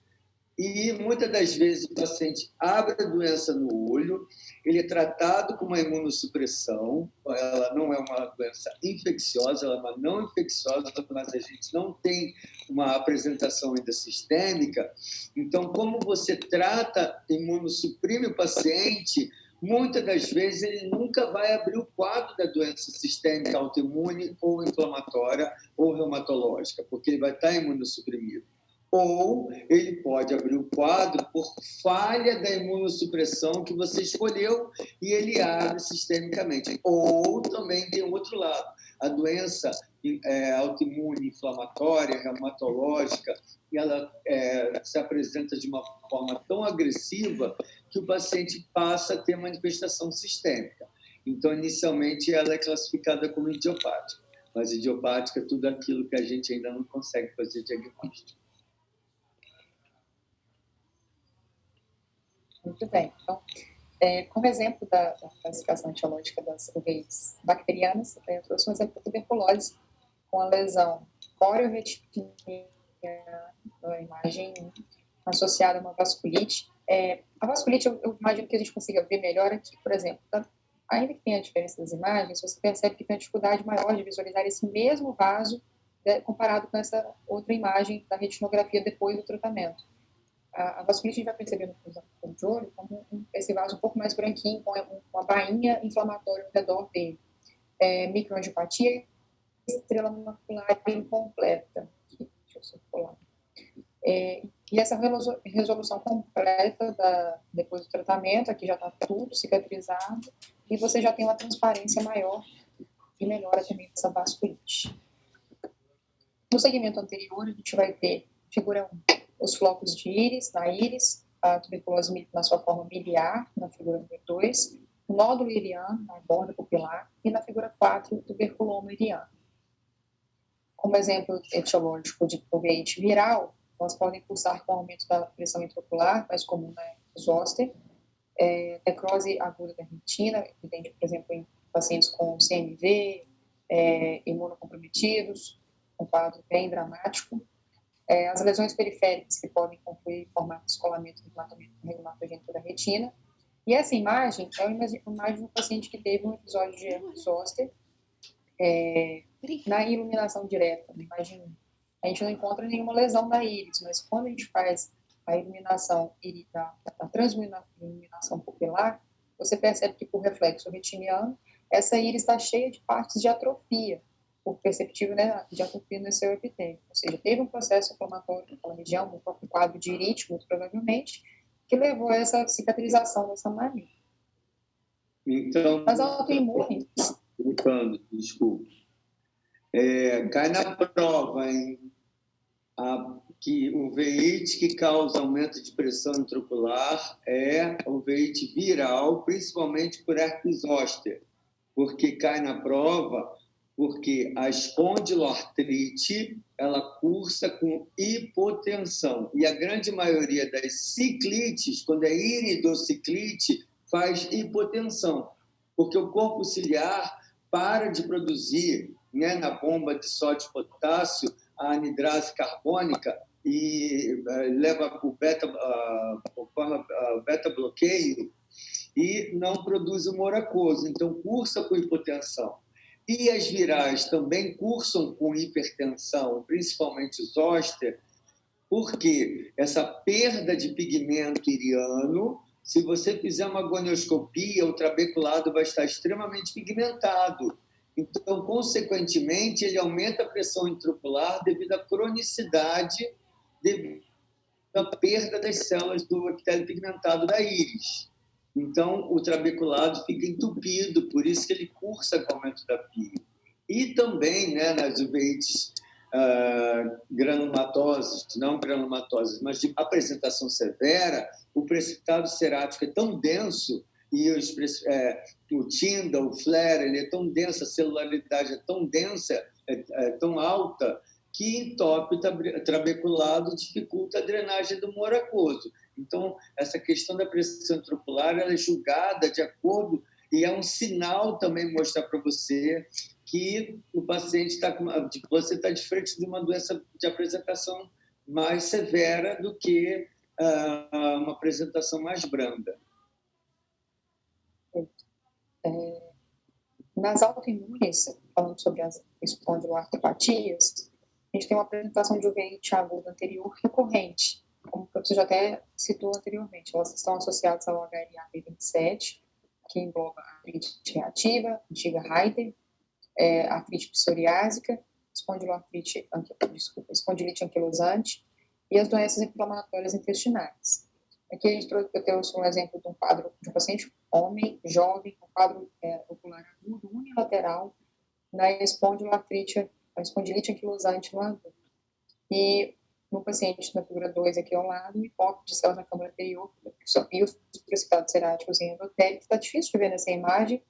E muitas das vezes o paciente abre a doença no olho, ele é tratado com uma imunossupressão, ela não é uma doença infecciosa, ela é uma não infecciosa, mas a gente não tem uma apresentação ainda sistêmica. Então, como você trata, imunossuprime o paciente, muitas das vezes ele nunca vai abrir o quadro da doença sistêmica autoimune ou inflamatória ou reumatológica, porque ele vai estar imunossuprimido. Ou ele pode abrir o quadro por falha da imunossupressão que você escolheu e ele abre sistemicamente. Ou também tem o outro lado, a doença autoimune, inflamatória, reumatológica, e ela se apresenta de uma forma tão agressiva que o paciente passa a ter manifestação sistêmica. Então, inicialmente, ela é classificada como idiopática, mas idiopática é tudo aquilo que a gente ainda não consegue fazer diagnóstico. Muito bem. Então, como exemplo da classificação etiológica das UVIs bacterianas, eu trouxe um exemplo da tuberculose, com a lesão coreo-reticulares, na imagem associada a uma vasculite. A vasculite, eu imagino que a gente consiga ver melhor aqui, por exemplo, ainda que tenha a diferença das imagens, você percebe que tem uma dificuldade maior de visualizar esse mesmo vaso, comparado com essa outra imagem da retinografia depois do tratamento. A vasculite a gente vai perceber no fundo de olho como esse vaso um pouco mais branquinho, com uma bainha inflamatória ao redor dele. Microangiopatia, estrela macular incompleta. Deixa eu circular. E essa resolução completa depois do tratamento, aqui já está tudo cicatrizado, e você já tem uma transparência maior e melhora também dessa vasculite. No segmento anterior, a gente vai ter, figura 1, os flocos de íris, na íris, a tuberculose na sua forma miliar, na figura número 2, o nódulo iriano, na borda pupilar, e na figura 4, o tuberculoma iriano. Como exemplo etiológico de uveiite viral, elas podem cursar com aumento da pressão intraocular, mais comum na zoster, necrose aguda da retina, evidente, por exemplo, em pacientes com CMV, imunocomprometidos, um quadro bem dramático. As lesões periféricas que podem confluir em formato de descolamento reumatogênico da retina. E essa imagem é uma imagem do paciente que teve um episódio de herpes zoster na iluminação direta, na imagem 1. A gente não encontra nenhuma lesão na íris, mas quando a gente faz a iluminação da transiluminação pupilar, você percebe que, por reflexo retiniano, essa íris está cheia de partes de atrofia, por perceptível, né, de atrofia no seu epitélio. Ou seja, teve um processo inflamatório naquela região, um quadro de irite, muito provavelmente, que levou a essa cicatrização dessa maneira. Então, Mas autoimune... Desculpe. Cai na prova, hein? Que o veite que causa aumento de pressão intraocular é o veite viral, principalmente por herpes zoster, porque cai na prova porque a espondiloartrite ela cursa com hipotensão, e a grande maioria das ciclites, quando é iridociclite, faz hipotensão, porque o corpo ciliar para de produzir, né, na bomba de sódio e potássio a anidrase carbônica e leva o beta-bloqueio e não produz o moracoso, então cursa com hipotensão. E as virais também cursam com hipertensão, principalmente os zoster, porque essa perda de pigmento iriano, se você fizer uma gonioscopia, o trabeculado vai estar extremamente pigmentado. Então, consequentemente, ele aumenta a pressão intraocular devido à cronicidade, devido à perda das células do epitélio pigmentado da íris. Então, o trabeculado fica entupido, por isso que ele cursa com o aumento da pia. E também, né, nas uveites granulomatosas, não granulomatosas, mas de apresentação severa, o precipitado cerático é tão denso e o TINDA, o FLAIR, ele é tão denso, a celularidade é tão densa, tão alta, que entope o trabeculado, dificulta a drenagem do moracoso. Então, essa questão da pressão intraocular ela é julgada de acordo, e é um sinal também mostrar para você que o paciente você está de frente de uma doença de apresentação mais severa do que uma apresentação mais branda. Nas autoimunes, falando sobre as espondiloartropatias, a gente tem uma apresentação de uveíte aguda anterior recorrente, como você já até citou anteriormente. Elas estão associadas ao HLA-B27, que engloba a artrite reativa, antiga Reiter, artrite psoriásica, espondilite anquilosante e as doenças inflamatórias intestinais. Aqui eu trouxe um exemplo de um quadro de um paciente homem, jovem, com quadro ocular agudo, unilateral, na espondiloartrite, a espondilite anquilosante no adulto. E no paciente na figura 2 aqui ao lado, o hipócrito de células na câmara anterior e os precipitados ceráticos em endotélio, que está difícil de ver nessa imagem,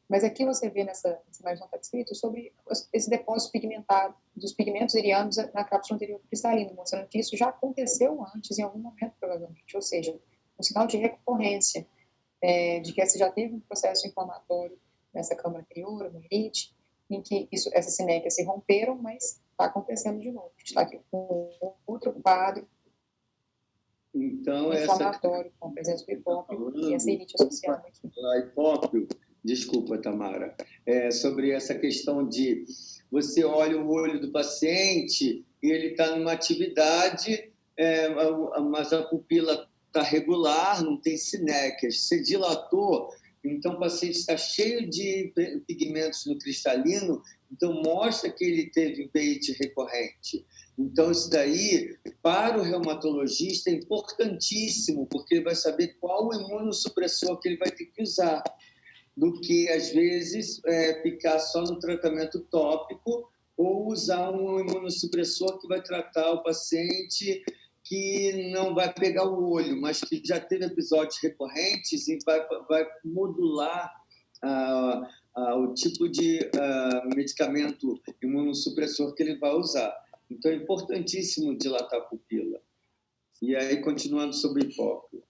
mas aqui você vê nessa imagem não está escrito sobre esse depósito pigmentado dos pigmentos irianos na cápsula anterior cristalina, mostrando que isso já aconteceu antes, em algum momento, provavelmente, ou seja, um sinal de recorrência, de que você já teve um processo inflamatório nessa câmara anterior, uma irite, em que essas sinéquias se romperam, mas está acontecendo de novo. A gente está aqui com outro quadro então, inflamatório, com a presença do hipópio e essa irite associada aqui. Hipópio, desculpa, Tamara, sobre essa questão de você olha o olho do paciente e ele está numa atividade, mas a pupila está regular, não tem sinéquias. Se dilatou, então o paciente está cheio de pigmentos no cristalino, então mostra que ele teve veite recorrente. Então, isso daí, para o reumatologista, é importantíssimo, porque ele vai saber qual o imunossupressor que ele vai ter que usar, do que, às vezes, ficar só no tratamento tópico ou usar um imunossupressor que vai tratar o paciente que não vai pegar o olho, mas que já teve episódios recorrentes e vai modular o tipo de medicamento imunossupressor que ele vai usar. Então, é importantíssimo dilatar a pupila. E aí, continuando sobre hipópio.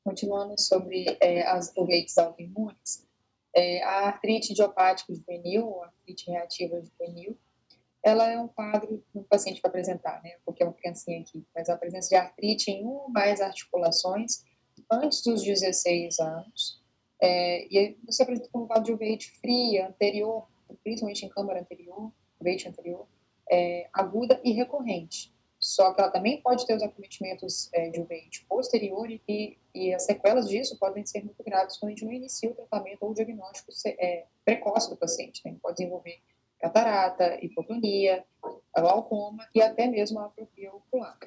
Continuando sobre as uveites autoimunes, a artrite idiopática juvenil, a artrite reativa juvenil, ela é um quadro que o paciente vai apresentar, né? Porque é uma criancinha aqui, mas a presença de artrite em uma ou mais articulações antes dos 16 anos, e aí você apresenta como um quadro de uveite fria, anterior, principalmente em câmara anterior, uveite anterior, aguda e recorrente. Só que ela também pode ter os acometimentos de uveíte posterior e as sequelas disso podem ser muito graves quando a gente não inicia o tratamento ou o diagnóstico precoce do paciente. Né? Pode desenvolver catarata, hipotonia, glaucoma e até mesmo a atrofia ocular.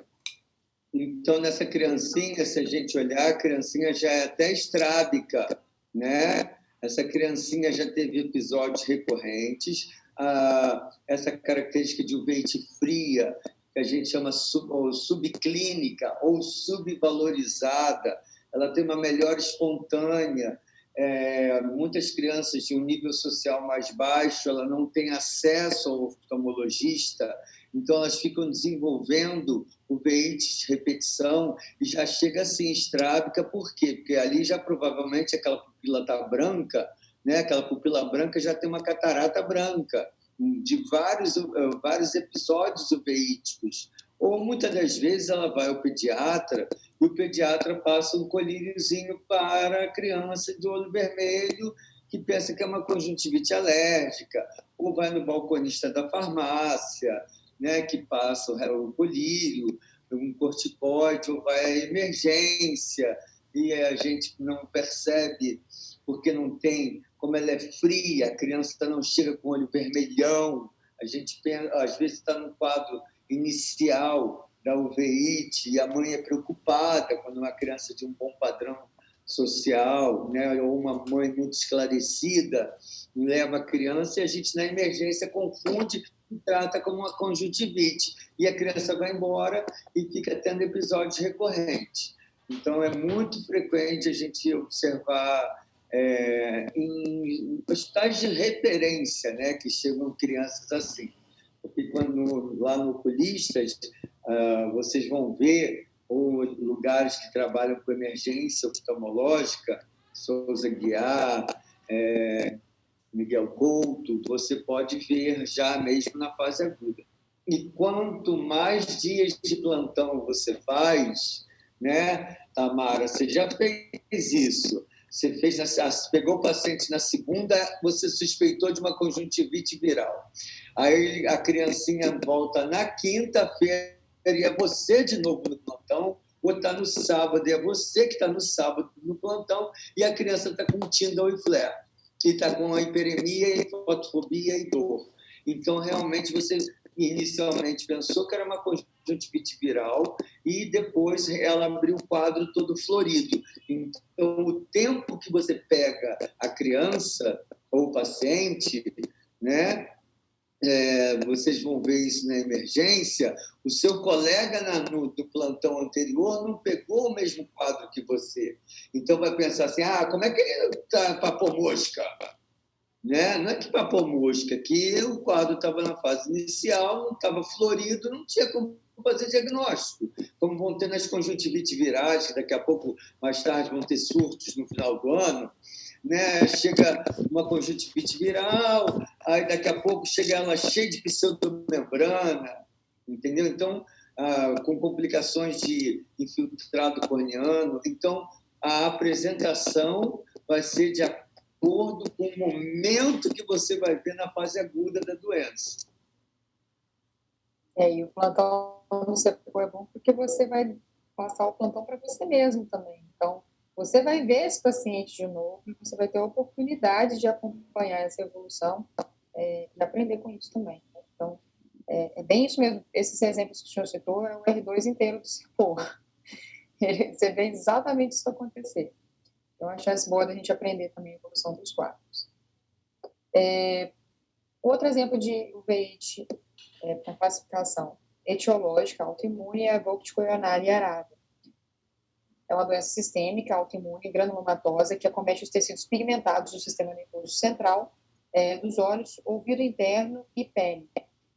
Então, nessa criancinha, se a gente olhar, a criancinha já é até estrábica, né? Essa criancinha já teve episódios recorrentes. Essa característica de uveíte fria, que a gente chama subclínica ou subvalorizada, ela tem uma melhora espontânea. Muitas crianças de um nível social mais baixo, ela não tem acesso ao oftalmologista, então elas ficam desenvolvendo uveíte de repetição e já chega assim estrábica. Por quê? Porque ali já provavelmente aquela pupila está branca, né? Aquela pupila branca já tem uma catarata branca, de vários episódios uveíticos. Ou muitas das vezes ela vai ao pediatra e o pediatra passa um colíriozinho para a criança de olho vermelho que pensa que é uma conjuntivite alérgica, ou vai no balconista da farmácia, né, que passa o colírio, um corticoide, ou vai à emergência e a gente não percebe porque não tem, como ela é fria, a criança não chega com o olho vermelhão, a gente às vezes está no quadro inicial da uveíte e a mãe é preocupada quando uma criança de um bom padrão social, né, ou uma mãe muito esclarecida leva a criança e a gente na emergência confunde e trata como uma conjuntivite e a criança vai embora e fica tendo episódios recorrentes. Então é muito frequente a gente observar em hospitais de referência, né, que chegam crianças assim. Porque quando lá no Oculistas, vocês vão ver, ou lugares que trabalham com emergência oftalmológica, Souza Guiar, Miguel Couto, você pode ver já mesmo na fase aguda. E quanto mais dias de plantão você faz, né, Tamara, você já fez isso. Você pegou o paciente na segunda, você suspeitou de uma conjuntivite viral. Aí a criancinha volta na quinta-feira e é você de novo no plantão, ou está no sábado e é você que está no sábado no plantão e a criança está com Tyndall e flare, e está com a hiperemia, fotofobia e dor. Então, realmente, você inicialmente pensou que era uma conjuntivite viral e depois ela abriu o quadro todo florido. Então, o tempo que você pega a criança ou o paciente, né, vocês vão ver isso na emergência, o seu colega do plantão anterior não pegou o mesmo quadro que você. Então, vai pensar assim, como é que ele está papou mosca? Né? Não é que papou mosca, que o quadro estava na fase inicial, não estava florido, não tinha como fazer diagnóstico. Como vão ter nas conjuntivites virais, que daqui a pouco, mais tarde, vão ter surtos no final do ano, né? Chega uma conjuntivite viral, aí daqui a pouco chega ela cheia de pseudomembrana, entendeu? Então, com complicações de infiltrado corneano. Então, a apresentação vai ser de acordo com o momento que você vai ver na fase aguda da doença. E o plantão no CEPO é bom porque você vai passar o plantão para você mesmo também. Então, você vai ver esse paciente de novo e você vai ter a oportunidade de acompanhar essa evolução e aprender com isso também. Então, é bem isso mesmo. Esses exemplos que o senhor citou é o R2 inteiro do CEPO. Você vê exatamente isso acontecer. Então, é uma chance boa da gente aprender também a evolução dos quadros. Outro exemplo de uveíte para classificação etiológica autoimune é a Vogt-Koyanari arada. É uma doença sistêmica autoimune granulomatosa que acomete os tecidos pigmentados do sistema nervoso central, dos olhos, ouvido interno e pele.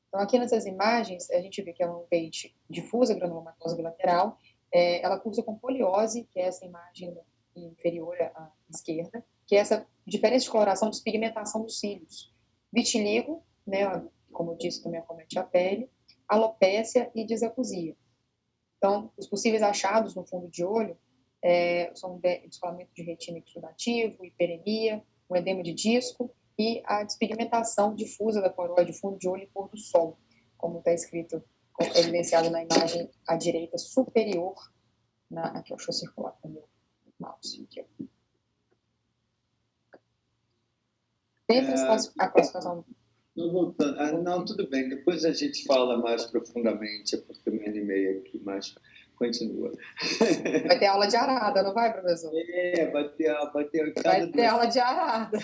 Então, aqui nessas imagens, a gente vê que é uma uveíte difusa granulomatosa bilateral. Ela cursa com poliose, que é essa imagem inferior à esquerda, que é essa diferença de coloração, despigmentação dos cílios. Vitiligo, né, como eu disse, também acomete a pele, alopécia e disacusia. Então, os possíveis achados no fundo de olho são descolamento de retina exudativo, hiperemia, um edema de disco e a despigmentação difusa da coroa de fundo de olho e pôr do sol, como está escrito evidenciado na imagem à direita superior. Aqui, deixa eu circular com o meu mouse. Aqui. Dentre a classificação... Voltando. Não, tudo bem. Depois a gente fala mais profundamente, porque eu me animei aqui, mas continua. Vai ter aula de arada, não vai, professor? Vai ter aula de arada.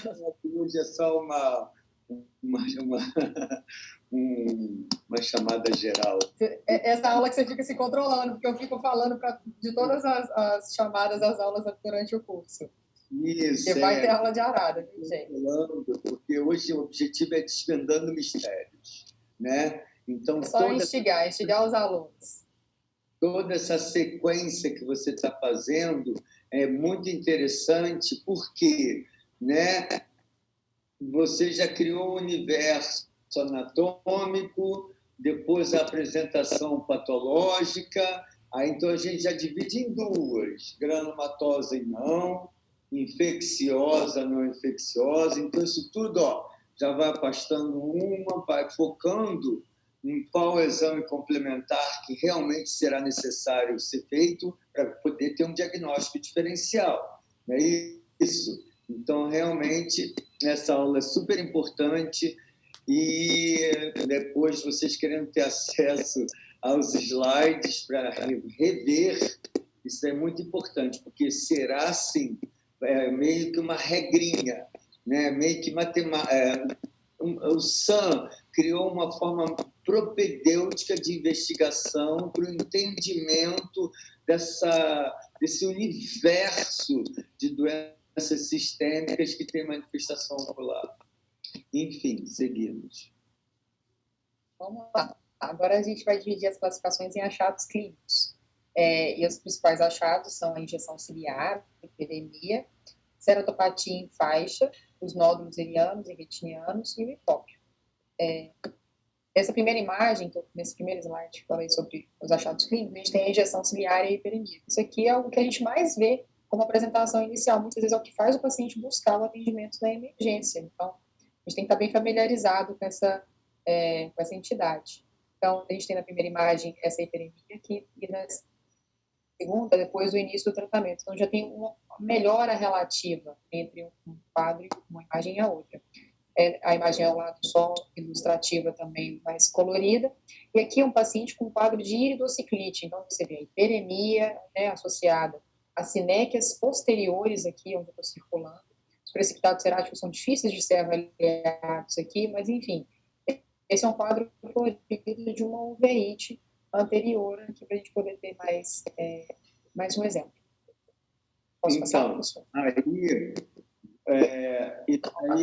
Hoje é só uma chamada geral. Essa aula que você fica se controlando, porque eu fico falando de todas as chamadas das aulas durante o curso. Isso, porque vai ter aula de arada, gente. Porque hoje o objetivo é desvendando mistérios, né? Então, é só instigar os alunos. Toda essa sequência que você está fazendo é muito interessante, porque, né, você já criou um universo anatômico, depois a apresentação patológica, aí então a gente já divide em duas, granulomatosa e não, infecciosa, não infecciosa, então isso tudo já vai afastando vai focando em qual exame complementar que realmente será necessário ser feito para poder ter um diagnóstico diferencial. É isso. Então, realmente, essa aula é super importante e depois vocês querendo ter acesso aos slides para rever, isso é muito importante, porque será, assim, meio que uma regrinha, né? Meio que matemática. O Sam criou uma forma propedêutica de investigação para o entendimento desse universo de doenças sistêmicas que tem manifestação ocular. Enfim, seguimos. Vamos lá. Agora a gente vai dividir as classificações em achados clínicos. E os principais achados são a injeção ciliar, a epidemia, cerotopatia em faixa, os nódulos irianos e retinianos e o hipópio. Essa primeira imagem, nesse primeiro slide, que eu falei sobre os achados clínicos, a gente tem a injeção ciliar e a hiperemia. Isso aqui é o que a gente mais vê como apresentação inicial. Muitas vezes é o que faz o paciente buscar o atendimento da emergência. Então, a gente tem que estar bem familiarizado com essa entidade. Então, a gente tem na primeira imagem essa hiperemia aqui, e na segunda, depois do início do tratamento. Então, já tem uma melhora relativa entre um quadro e uma imagem e a outra. A imagem ao lado só ilustrativa também mais colorida. E aqui um paciente com quadro de iridociclite. Então, você vê a hiperemia, né, associada a sinéquias posteriores aqui, onde eu estou circulando. Os precipitados seráticos são difíceis de ser avaliados aqui, mas, enfim, esse é um quadro florido de uma uveíte anterior, aqui para a gente poder ter mais um exemplo. Posso passar, professor? Aí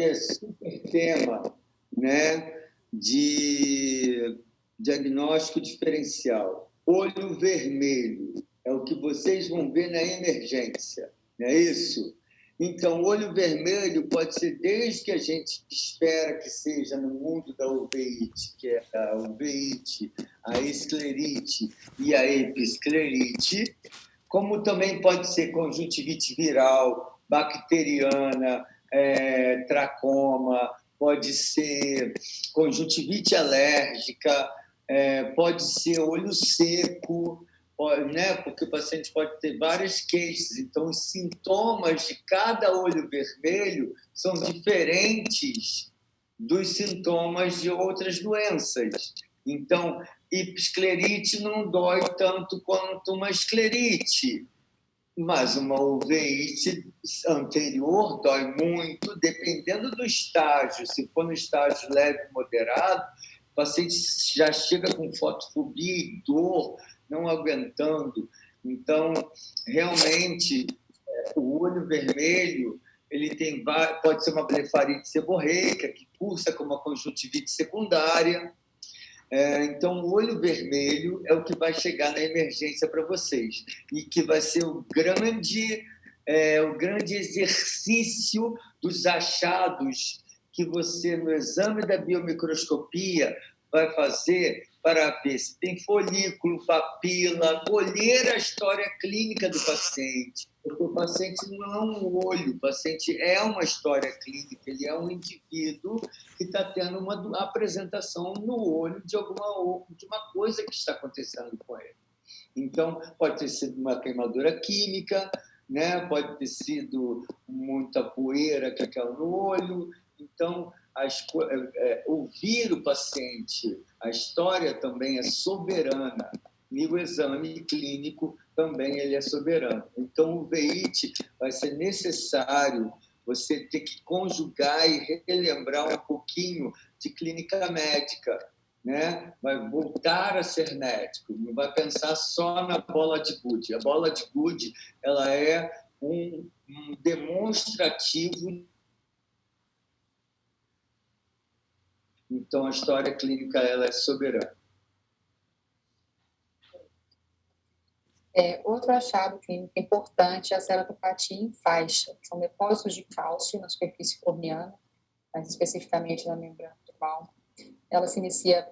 é super tema, né, de diagnóstico diferencial. Olho vermelho é o que vocês vão ver na emergência, não é isso? Então, olho vermelho pode ser desde que a gente espera que seja no mundo da uveíte, que é a uveíte, a esclerite e a episclerite, como também pode ser conjuntivite viral, bacteriana, tracoma, pode ser conjuntivite alérgica, pode ser olho seco, né? Porque o paciente pode ter várias queixas. Então, os sintomas de cada olho vermelho são diferentes dos sintomas de outras doenças. Então, esclerite não dói tanto quanto uma esclerite, mas uma uveíte anterior dói muito, dependendo do estágio. Se for no estágio leve e moderado, o paciente já chega com fotofobia e dor, não aguentando. Então, realmente, o olho vermelho ele pode ser uma blefarite seborreica, que cursa como uma conjuntivite secundária. Então, o olho vermelho é o que vai chegar na emergência para vocês e que vai ser o grande exercício dos achados que você, no exame da biomicroscopia, vai fazer para ver se tem folículo, papila, colher a história clínica do paciente. Porque o paciente não é um olho, o paciente é uma história clínica, ele é um indivíduo que está tendo uma apresentação no olho de uma coisa que está acontecendo com ele. Então, pode ter sido uma queimadura química, né? Pode ter sido muita poeira que caiu no olho. Então, ouvir o paciente, a história também é soberana. E o exame clínico também ele é soberano. Então, o VEIT vai ser necessário você ter que conjugar e relembrar um pouquinho de clínica médica, né? Vai voltar a ser médico, não vai pensar só na bola de gude. A bola de gude ela é um demonstrativo. Então, a história clínica ela é soberana. Outro achado clínico importante é a ceratopatia em faixa, que são depósitos de cálcio na superfície corneana, mais especificamente na membrana do palmo. Ela se inicia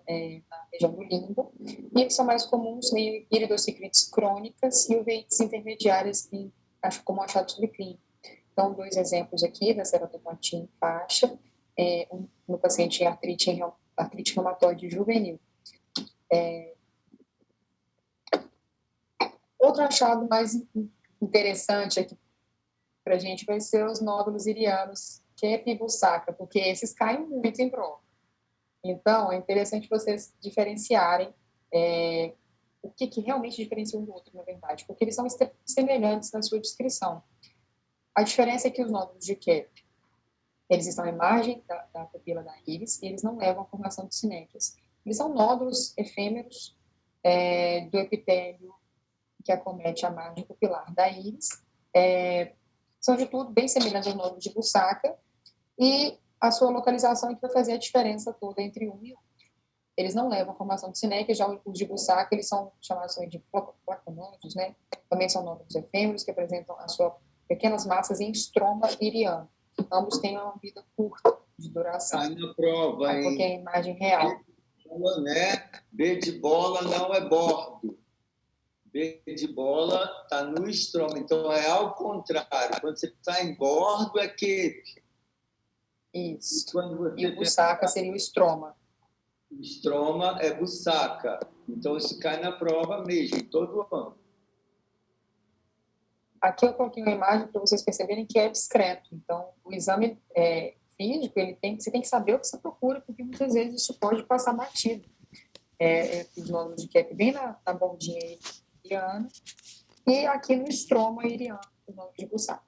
na região do limbo, e eles são mais comuns em iridociclites crônicas e uveites intermediárias, como achado subclínico. Então, 2 exemplos aqui da ceratopatia em faixa, no paciente em artrite reumatoide juvenil. Outro achado mais interessante aqui para a gente vai ser os nódulos irianos, que é Pivusacra, porque esses caem muito em prova. Então, é interessante vocês diferenciarem o que realmente diferencia um do outro, na verdade, porque eles são semelhantes na sua descrição. A diferença é que os nódulos de Kep, eles estão à margem da pupila da íris e eles não levam à formação de sinéquias. Eles são nódulos efêmeros do epitélio que acomete a margem pupilar da íris. São, de tudo, bem semelhantes aos nódulos de Bussaca, e a sua localização é que vai fazer a diferença toda entre um e outro. Eles não levam à formação de sinéquias, já os de Bussaca, eles são chamados de flaconômidos, né? Também são nódulos efêmeros que apresentam as suas pequenas massas em estroma iriano. Ambos têm uma vida curta de duração. Está na prova, hein? Porque é a imagem real. B de bola não é bordo. B de bola está no estroma. Então, é ao contrário. Quando você está em bordo, é Kep. Isso. E o Bussaca seria o estroma. O estroma é Bussaca. Então, isso cai na prova mesmo, todo ano. Aqui eu coloquei uma imagem para vocês perceberem que é discreto. Então, o exame físico, você tem que saber o que você procura, porque muitas vezes isso pode passar batido. Os nódulos de Kep bem na bordinha iriana, e aqui no estroma iriano, os nódulos de Bussaca.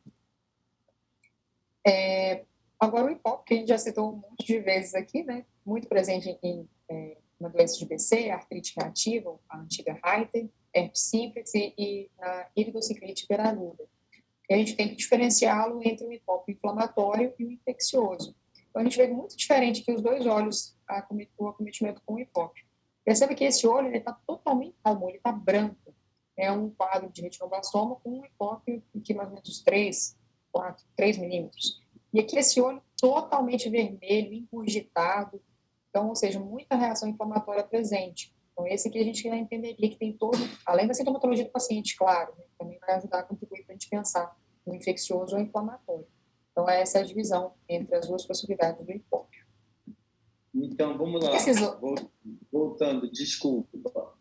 Agora, o hipócrita, que a gente já citou um monte de vezes aqui, né? Muito presente em uma doença de BC, artrite reativa, a antiga Reiter, herpes simplex e na iridociclite veraguda. E a gente tem que diferenciá-lo entre o hipócrita inflamatório e o infeccioso. Então, a gente vê muito diferente que os dois olhos, o acometimento com o hipócrita. Percebe que esse olho está totalmente calmo, ele está branco. É um quadro de retinoblastoma com um hipócrita que mais ou menos 3 milímetros. E aqui esse olho totalmente vermelho, engurgitado. Então, ou seja, muita reação inflamatória presente. Então, esse aqui a gente já entenderia que tem todo, além da sintomatologia do paciente, claro, né, também vai ajudar a contribuir para a gente pensar no infeccioso ou inflamatório. Então, essa é a divisão entre as duas possibilidades do hipócrita. Então, vamos lá. Voltando, desculpa.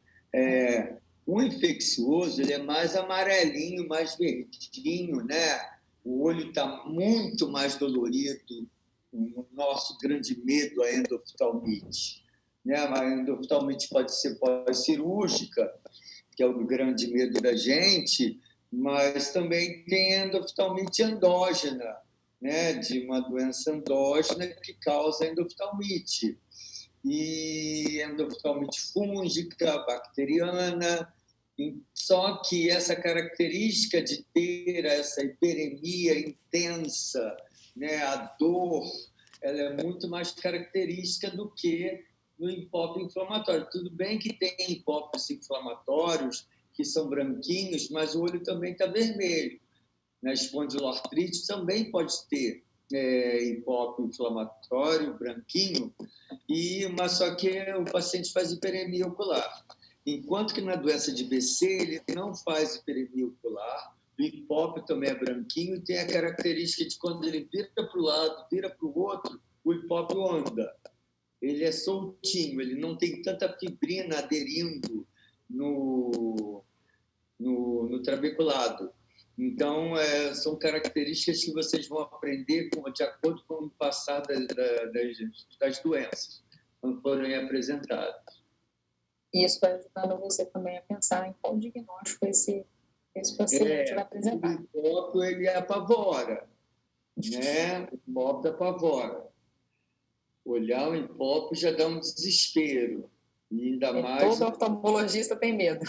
O infeccioso, ele é mais amarelinho, mais verdinho, né? O olho está muito mais dolorido. O nosso grande medo é a endoftalmite. Né? A endoftalmite pode ser pós-cirúrgica, que é o grande medo da gente, mas também tem endoftalmite endógena, né? De uma doença endógena que causa endoftalmite. E endoftalmite fúngica, bacteriana. Só que essa característica de ter essa hiperemia intensa, né, a dor, ela é muito mais característica do que no hipócrito inflamatório. Tudo bem que tem hipócritos inflamatórios que são branquinhos, mas o olho também está vermelho. Na espondiloartrite também pode ter hipócrito inflamatório branquinho, mas só que o paciente faz hiperemia ocular. Enquanto que na doença de BC ele não faz hiperemia ocular, o hipópio também é branquinho e tem a característica de quando ele vira para o lado, vira para o outro, o hipópio anda. Ele é soltinho, ele não tem tanta fibrina aderindo no trabeculado. Então, são características que vocês vão aprender de acordo com o passar das doenças, quando forem apresentadas. E isso vai ajudando você também a pensar em qual diagnóstico esse paciente vai apresentar. O hipópio, ele apavora, né? O hipópio apavora. Olhar o hipópio já dá um desespero. E ainda mais... Todo oftalmologista tem medo.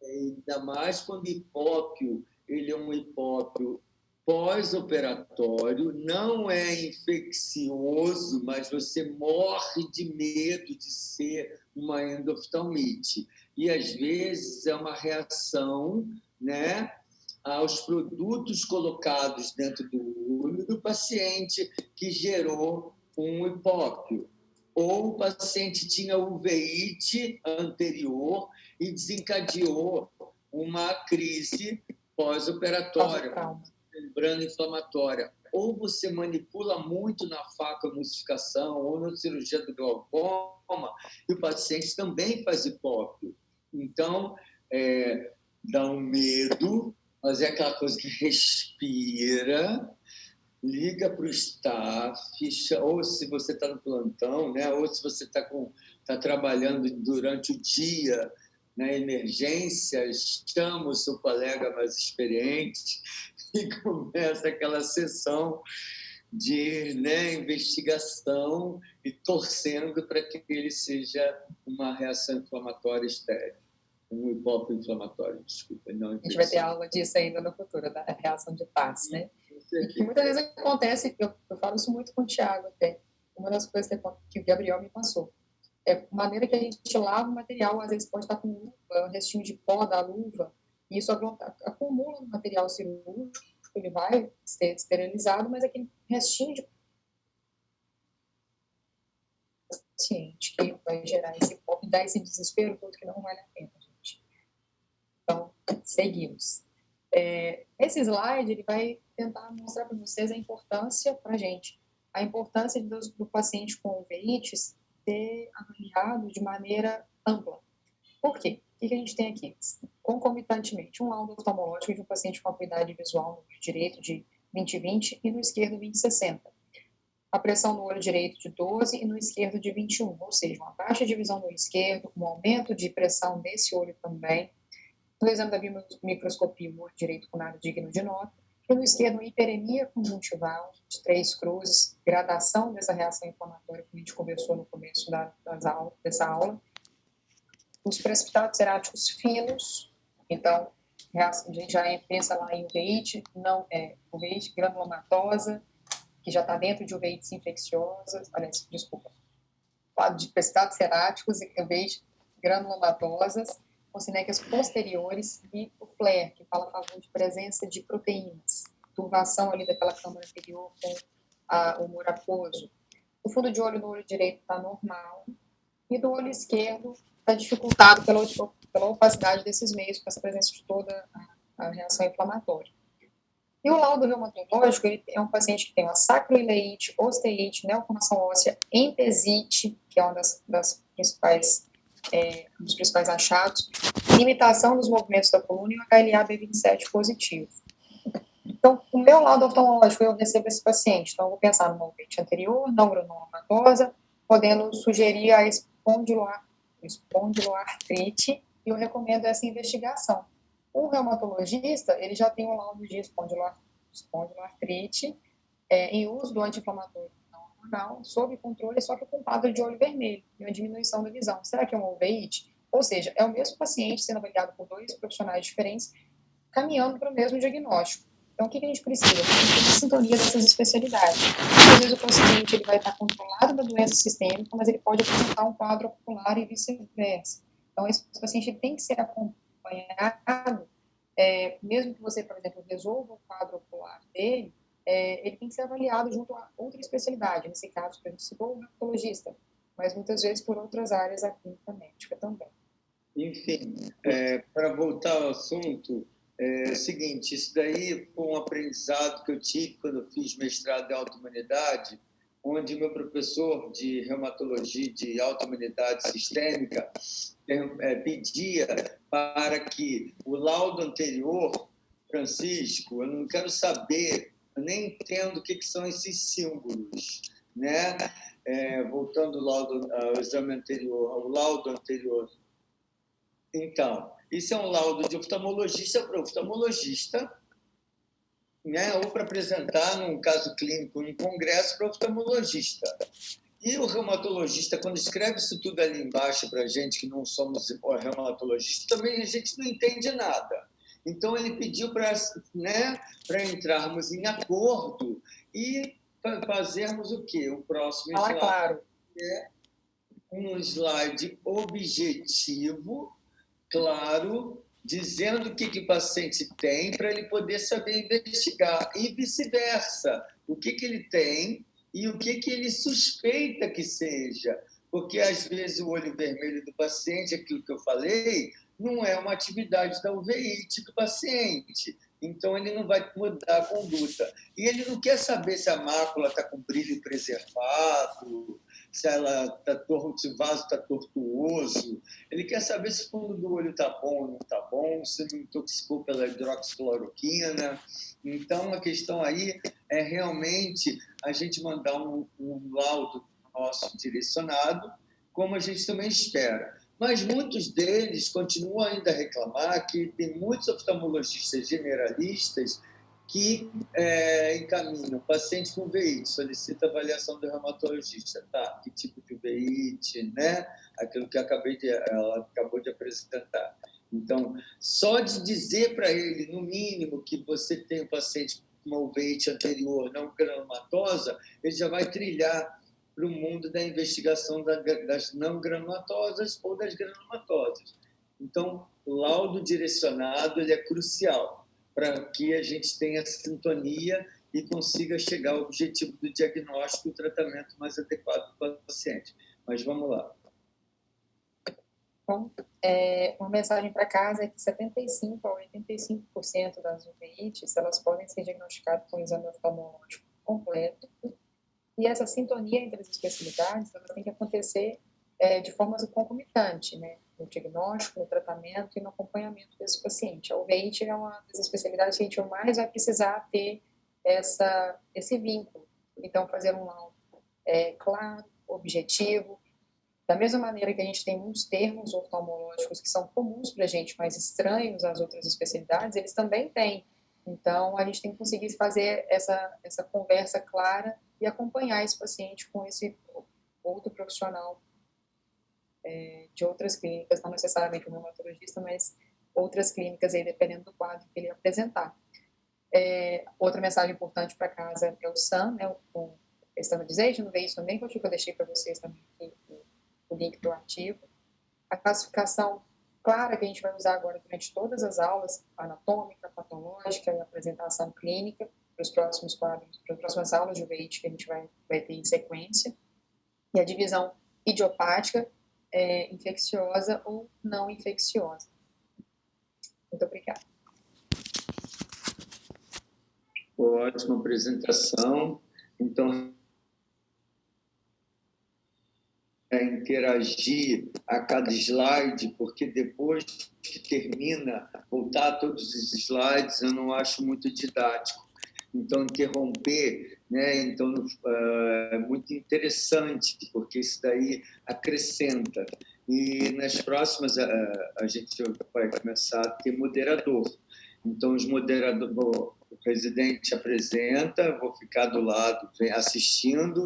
Ainda mais quando o hipópio, ele é um hipópio pós-operatório, não é infeccioso, mas você morre de medo de ser uma endoftalmite. E, às vezes, é uma reação, né, aos produtos colocados dentro do olho do paciente que gerou um hipópio. Ou o paciente tinha uveíte anterior e desencadeou uma crise pós-operatória, membrana inflamatória. Ou você manipula muito na facoemulsificação ou na cirurgia do glaucoma e o paciente também faz hipópio. Então, dá um medo, mas é aquela coisa que respira, liga para o staff, ou se você está no plantão, né? Ou se você está trabalhando durante o dia na emergência, chama o seu colega mais experiente e começa aquela sessão de, né, investigação e torcendo para que ele seja uma reação inflamatória estéril. Um hipópio inflamatório, desculpa. Não, a gente vai ter aula disso ainda no futuro, da reação de TAS, né? E que muitas vezes acontece, eu falo isso muito com o Thiago até, uma das coisas que o Gabriel me passou, é a maneira que a gente lava o material, às vezes pode estar com luva, um restinho de pó da luva, e isso acumula no material cirúrgico, ele vai ser esterilizado, mas aquele restinho de paciente que vai gerar esse pó e dar esse desespero todo que não vale a pena, gente. Então, seguimos. Esse slide ele vai tentar mostrar para vocês a importância para a gente, a importância do paciente com uveites ser avaliado de maneira ampla. Por quê? O que a gente tem aqui? Concomitantemente, um laudo oftalmológico de um paciente com acuidade visual no direito de 20/20 e no esquerdo 20/60. A pressão no olho direito de 12 e no esquerdo de 21, ou seja, uma baixa de visão no olho esquerdo, um aumento de pressão desse olho também. No exame da biomicroscopia, o olho direito com nada digno de nota. E no esquerdo, hiperemia conjuntival, de 3 cruzes, gradação dessa reação inflamatória que a gente conversou no começo dessa aula. Os precipitados ceráticos finos, então, a gente já pensa lá em uveíte, uveíte granulomatosa, que já está dentro de uveites infecciosas, quadro de precipitados ceráticos e uveíte granulomatosas, com sinéquias posteriores e o FLAIR, que fala a favor de presença de proteínas, turvação ali daquela câmara anterior com o humor aquoso. O fundo de olho no olho direito está normal e do olho esquerdo está dificultado pela opacidade desses meios, com essa presença de toda a reação inflamatória. E o laudo reumatológico, ele é um paciente que tem uma sacroileite, osteite, neoformação óssea, empesite, que é uma das principais dos principais achados, limitação dos movimentos da coluna e o HLA-B27 positivo. Então, o meu laudo oftalmológico, eu recebo esse paciente, então eu vou pensar numa uveíte anterior, não granulomatosa, podendo sugerir a espondiloartrite, e eu recomendo essa investigação. O reumatologista, ele já tem um laudo de espondiloartrite em uso do anti-inflamatório não, sob controle, só que com quadro de olho vermelho e uma diminuição da visão. Será que é uma uveíte? Ou seja, é o mesmo paciente sendo avaliado por 2 profissionais diferentes, caminhando para o mesmo diagnóstico. Então, o que a gente precisa? A gente precisa de sintonia dessas especialidades. Às vezes o paciente ele vai estar controlado da doença sistêmica, mas ele pode apresentar um quadro ocular e vice-versa. Então, esse paciente tem que ser acompanhado, mesmo que você, por exemplo, resolva o quadro ocular dele, ele tem que ser avaliado junto a outra especialidade, nesse caso, que a gente citou, o reumatologista, mas muitas vezes por outras áreas da clínica médica também. Enfim, para voltar ao assunto, é o seguinte, isso daí foi um aprendizado que eu tive quando eu fiz mestrado em autoimunidade, onde meu professor de reumatologia de autoimunidade sistêmica pedia para que o laudo anterior, Francisco, eu não quero saber, eu nem entendo o que são esses símbolos, né? Voltando ao exame anterior, ao laudo anterior. Então, isso é um laudo de oftalmologista para oftalmologista, né? Ou para apresentar num caso clínico, num congresso para oftalmologista. E o reumatologista, quando escreve isso tudo ali embaixo para a gente, que não somos reumatologistas, também a gente não entende nada. Então, ele pediu para, né, entrarmos em acordo e fazermos o quê? O próximo Fala slide. claro. É um slide objetivo, claro, dizendo o que o paciente tem para ele poder saber investigar. E vice-versa, o que ele tem e o que ele suspeita que seja. Porque, às vezes, o olho vermelho do paciente, aquilo que eu falei, não é uma atividade da uveíte do paciente. Então, ele não vai mudar a conduta. E ele não quer saber se a mácula está com brilho preservado, se o vaso está tortuoso. Ele quer saber se o fundo do olho está bom ou não está bom, se não intoxicou pela hidroxicloroquina. Então, a questão aí é realmente a gente mandar um laudo nosso direcionado, como a gente também espera. Mas muitos deles continuam ainda a reclamar que tem muitos oftalmologistas generalistas que encaminham paciente com uveíte, solicita avaliação do reumatologista. Tá, que tipo de uveíte, né? Aquilo que ela acabou de apresentar. Então, só de dizer para ele, no mínimo, que você tem um paciente com uma uveíte anterior não granulomatosa, ele já vai trilhar para o mundo da investigação das não granulomatosas ou das granulomatosas. Então, o laudo direcionado ele é crucial para que a gente tenha sintonia e consiga chegar ao objetivo do diagnóstico e tratamento mais adequado para o paciente. Mas vamos lá. Bom, uma mensagem para casa é que 75% a 85% das uveites elas podem ser diagnosticadas com um exame oftalmológico completo. E essa sintonia entre as especialidades ela tem que acontecer de forma concomitante, né? No diagnóstico, no tratamento e no acompanhamento desse paciente. A uveíte é uma das especialidades que a gente mais vai precisar ter esse vínculo. Então, fazer um laudo claro, objetivo. Da mesma maneira que a gente tem muitos termos oftalmológicos que são comuns para a gente, mas estranhos às outras especialidades, eles também têm. Então, a gente tem que conseguir fazer essa conversa clara e acompanhar esse paciente com esse outro profissional de outras clínicas, não necessariamente um reumatologista, mas outras clínicas, aí, dependendo do quadro que ele apresentar. Outra mensagem importante para casa é o SAM, né, o Standardization, não veio isso também, que eu deixei para vocês também aqui, o link para o artigo. A classificação clara que a gente vai usar agora durante todas as aulas, anatômica, patológica e apresentação clínica, para os próximos quadros, para as próximas aulas de uveíte que a gente vai ter em sequência. E a divisão idiopática, infecciosa ou não infecciosa. Muito obrigada. Ótima apresentação. Então, interagir a cada slide, porque depois que termina, voltar a todos os slides, eu não acho muito didático. Então, interromper, né? Então, é muito interessante, porque isso daí acrescenta. E nas próximas, a gente vai começar a ter moderador. Então, os moderadores, o presidente apresenta, vou ficar do lado assistindo,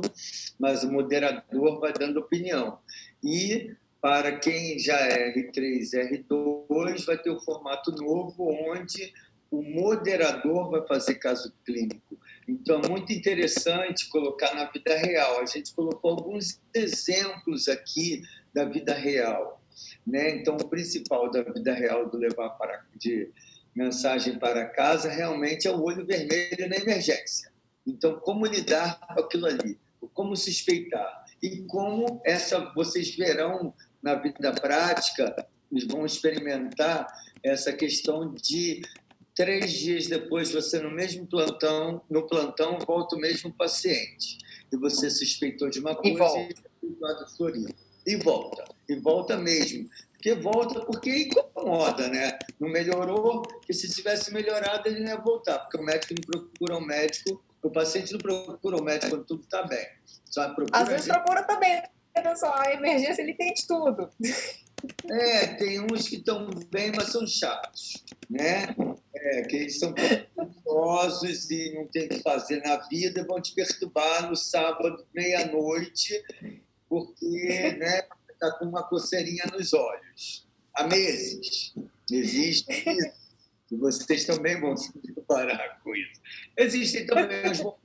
mas o moderador vai dando opinião. E para quem já é R3, R2, vai ter o formato novo, onde o moderador vai fazer caso clínico. Então, é muito interessante colocar na vida real. A gente colocou alguns exemplos aqui da vida real, né? Então, o principal da vida real do levar de mensagem para casa realmente é o olho vermelho na emergência. Então, como lidar com aquilo ali? Como suspeitar? e como vocês verão na vida prática, eles vão experimentar essa questão de 3 dias depois, você no plantão, volta o mesmo paciente. E você suspeitou de uma coisa e o quadro florido. E volta mesmo. Porque incomoda, né? Não melhorou, porque se tivesse melhorado, ele não ia voltar, porque o médico não procura o médico, o paciente não procura o médico quando tudo está bem. Às vezes procura também, pessoal, a emergência ele tem de tudo. Tem uns que estão bem, mas são chatos, né? Que eles são preguiçosos e não tem o que fazer na vida e vão te perturbar no sábado, meia-noite, porque, né, está com uma coceirinha nos olhos. Há meses. Existe isso. E vocês também vão se preparar com isso. Existem também os bons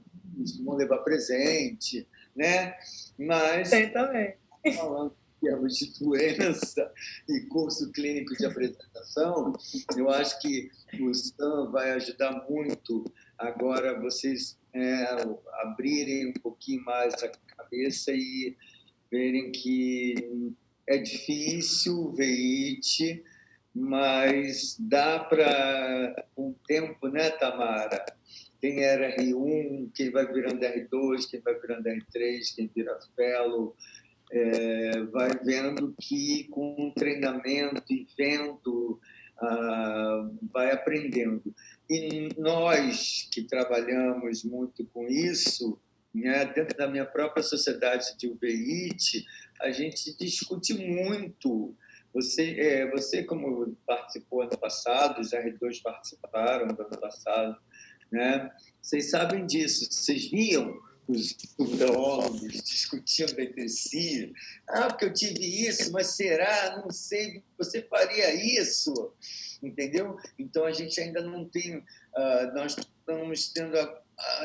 que vão levar presente, né? Mas... Tem também. Falando em termos de doença e curso clínico de apresentação, eu acho que o SAM vai ajudar muito agora vocês abrirem um pouquinho mais a cabeça e verem que é difícil ver IT, mas dá para, com o tempo, né, Tamara? Quem era R1, quem vai virando R2, quem vai virando R3, quem vira fellow, vai vendo que com treinamento e vendo, vai aprendendo. E nós que trabalhamos muito com isso, né, dentro da minha própria sociedade de UBIT, a gente discute muito. Você como participou ano passado, os R2 participaram do ano passado, né? Vocês sabem disso, vocês viam os biólogos discutindo entre si, porque eu tive isso, mas será? Não sei, você faria isso? Entendeu? Então, a gente ainda não tem... nós estamos tendo,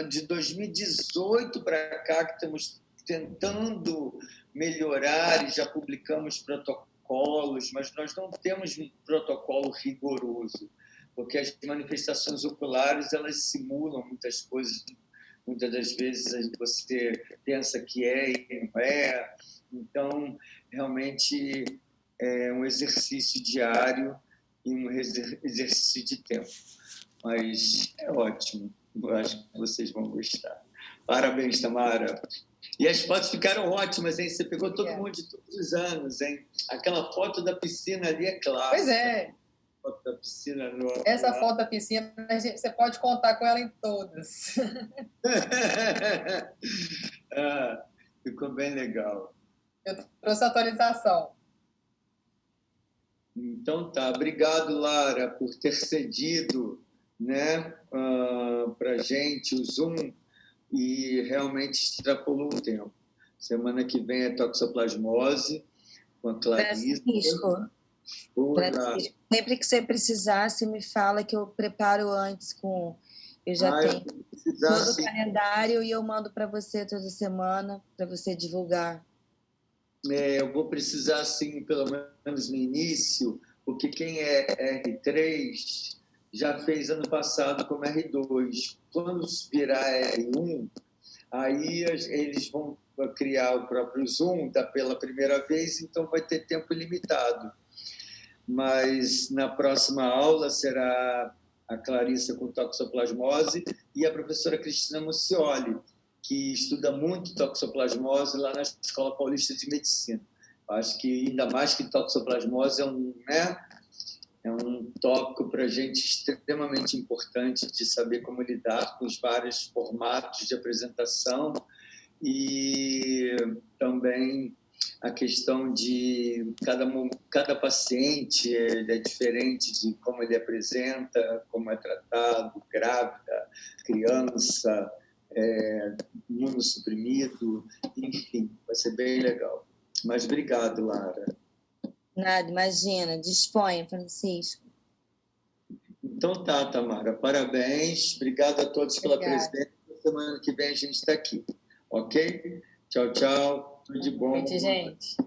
de 2018 para cá, que estamos tentando melhorar e já publicamos protocolos, mas nós não temos um protocolo rigoroso, porque as manifestações oculares, elas simulam muitas coisas. Muitas das vezes você pensa que e não é. Então, realmente, é um exercício diário e um exercício de tempo. Mas é ótimo. Eu acho que vocês vão gostar. Parabéns, Tamara. E as fotos ficaram ótimas, hein? Você pegou todo mundo de todos os anos, hein? Aquela foto da piscina ali é clássica. Pois é. Foto da piscina Essa foto da piscina, você pode contar com ela em todas. Ficou bem legal. Eu trouxe a atualização. Então tá, obrigado, Lara, por ter cedido, né, para a gente o Zoom e realmente extrapolou o tempo. Semana que vem é toxoplasmose com a Clarissa. Francisco, sempre que você precisar, você me fala que eu preparo antes eu já tenho todo o calendário e eu mando para você toda semana para você divulgar. Eu vou precisar, sim, pelo menos no início, porque quem é R3 já fez ano passado como R2. Quando virar R1, aí eles vão criar o próprio Zoom pela primeira vez, então vai ter tempo limitado. Mas na próxima aula será a Clarissa com toxoplasmose e a professora Cristina Mucioli, que estuda muito toxoplasmose lá na Escola Paulista de Medicina. Acho que ainda mais que toxoplasmose é um tópico para a gente extremamente importante de saber como lidar com os vários formatos de apresentação e também a questão de cada paciente é diferente de como ele apresenta, como é tratado, grávida, criança, imunossuprimido, enfim, vai ser bem legal. Mas obrigado, Lara. Nada, imagina. Disponha, Francisco. Então tá, Tamara, parabéns. Obrigado a todos pela presença. Semana que vem a gente está aqui, ok? Tchau, tchau. Tudo de bom. Gente.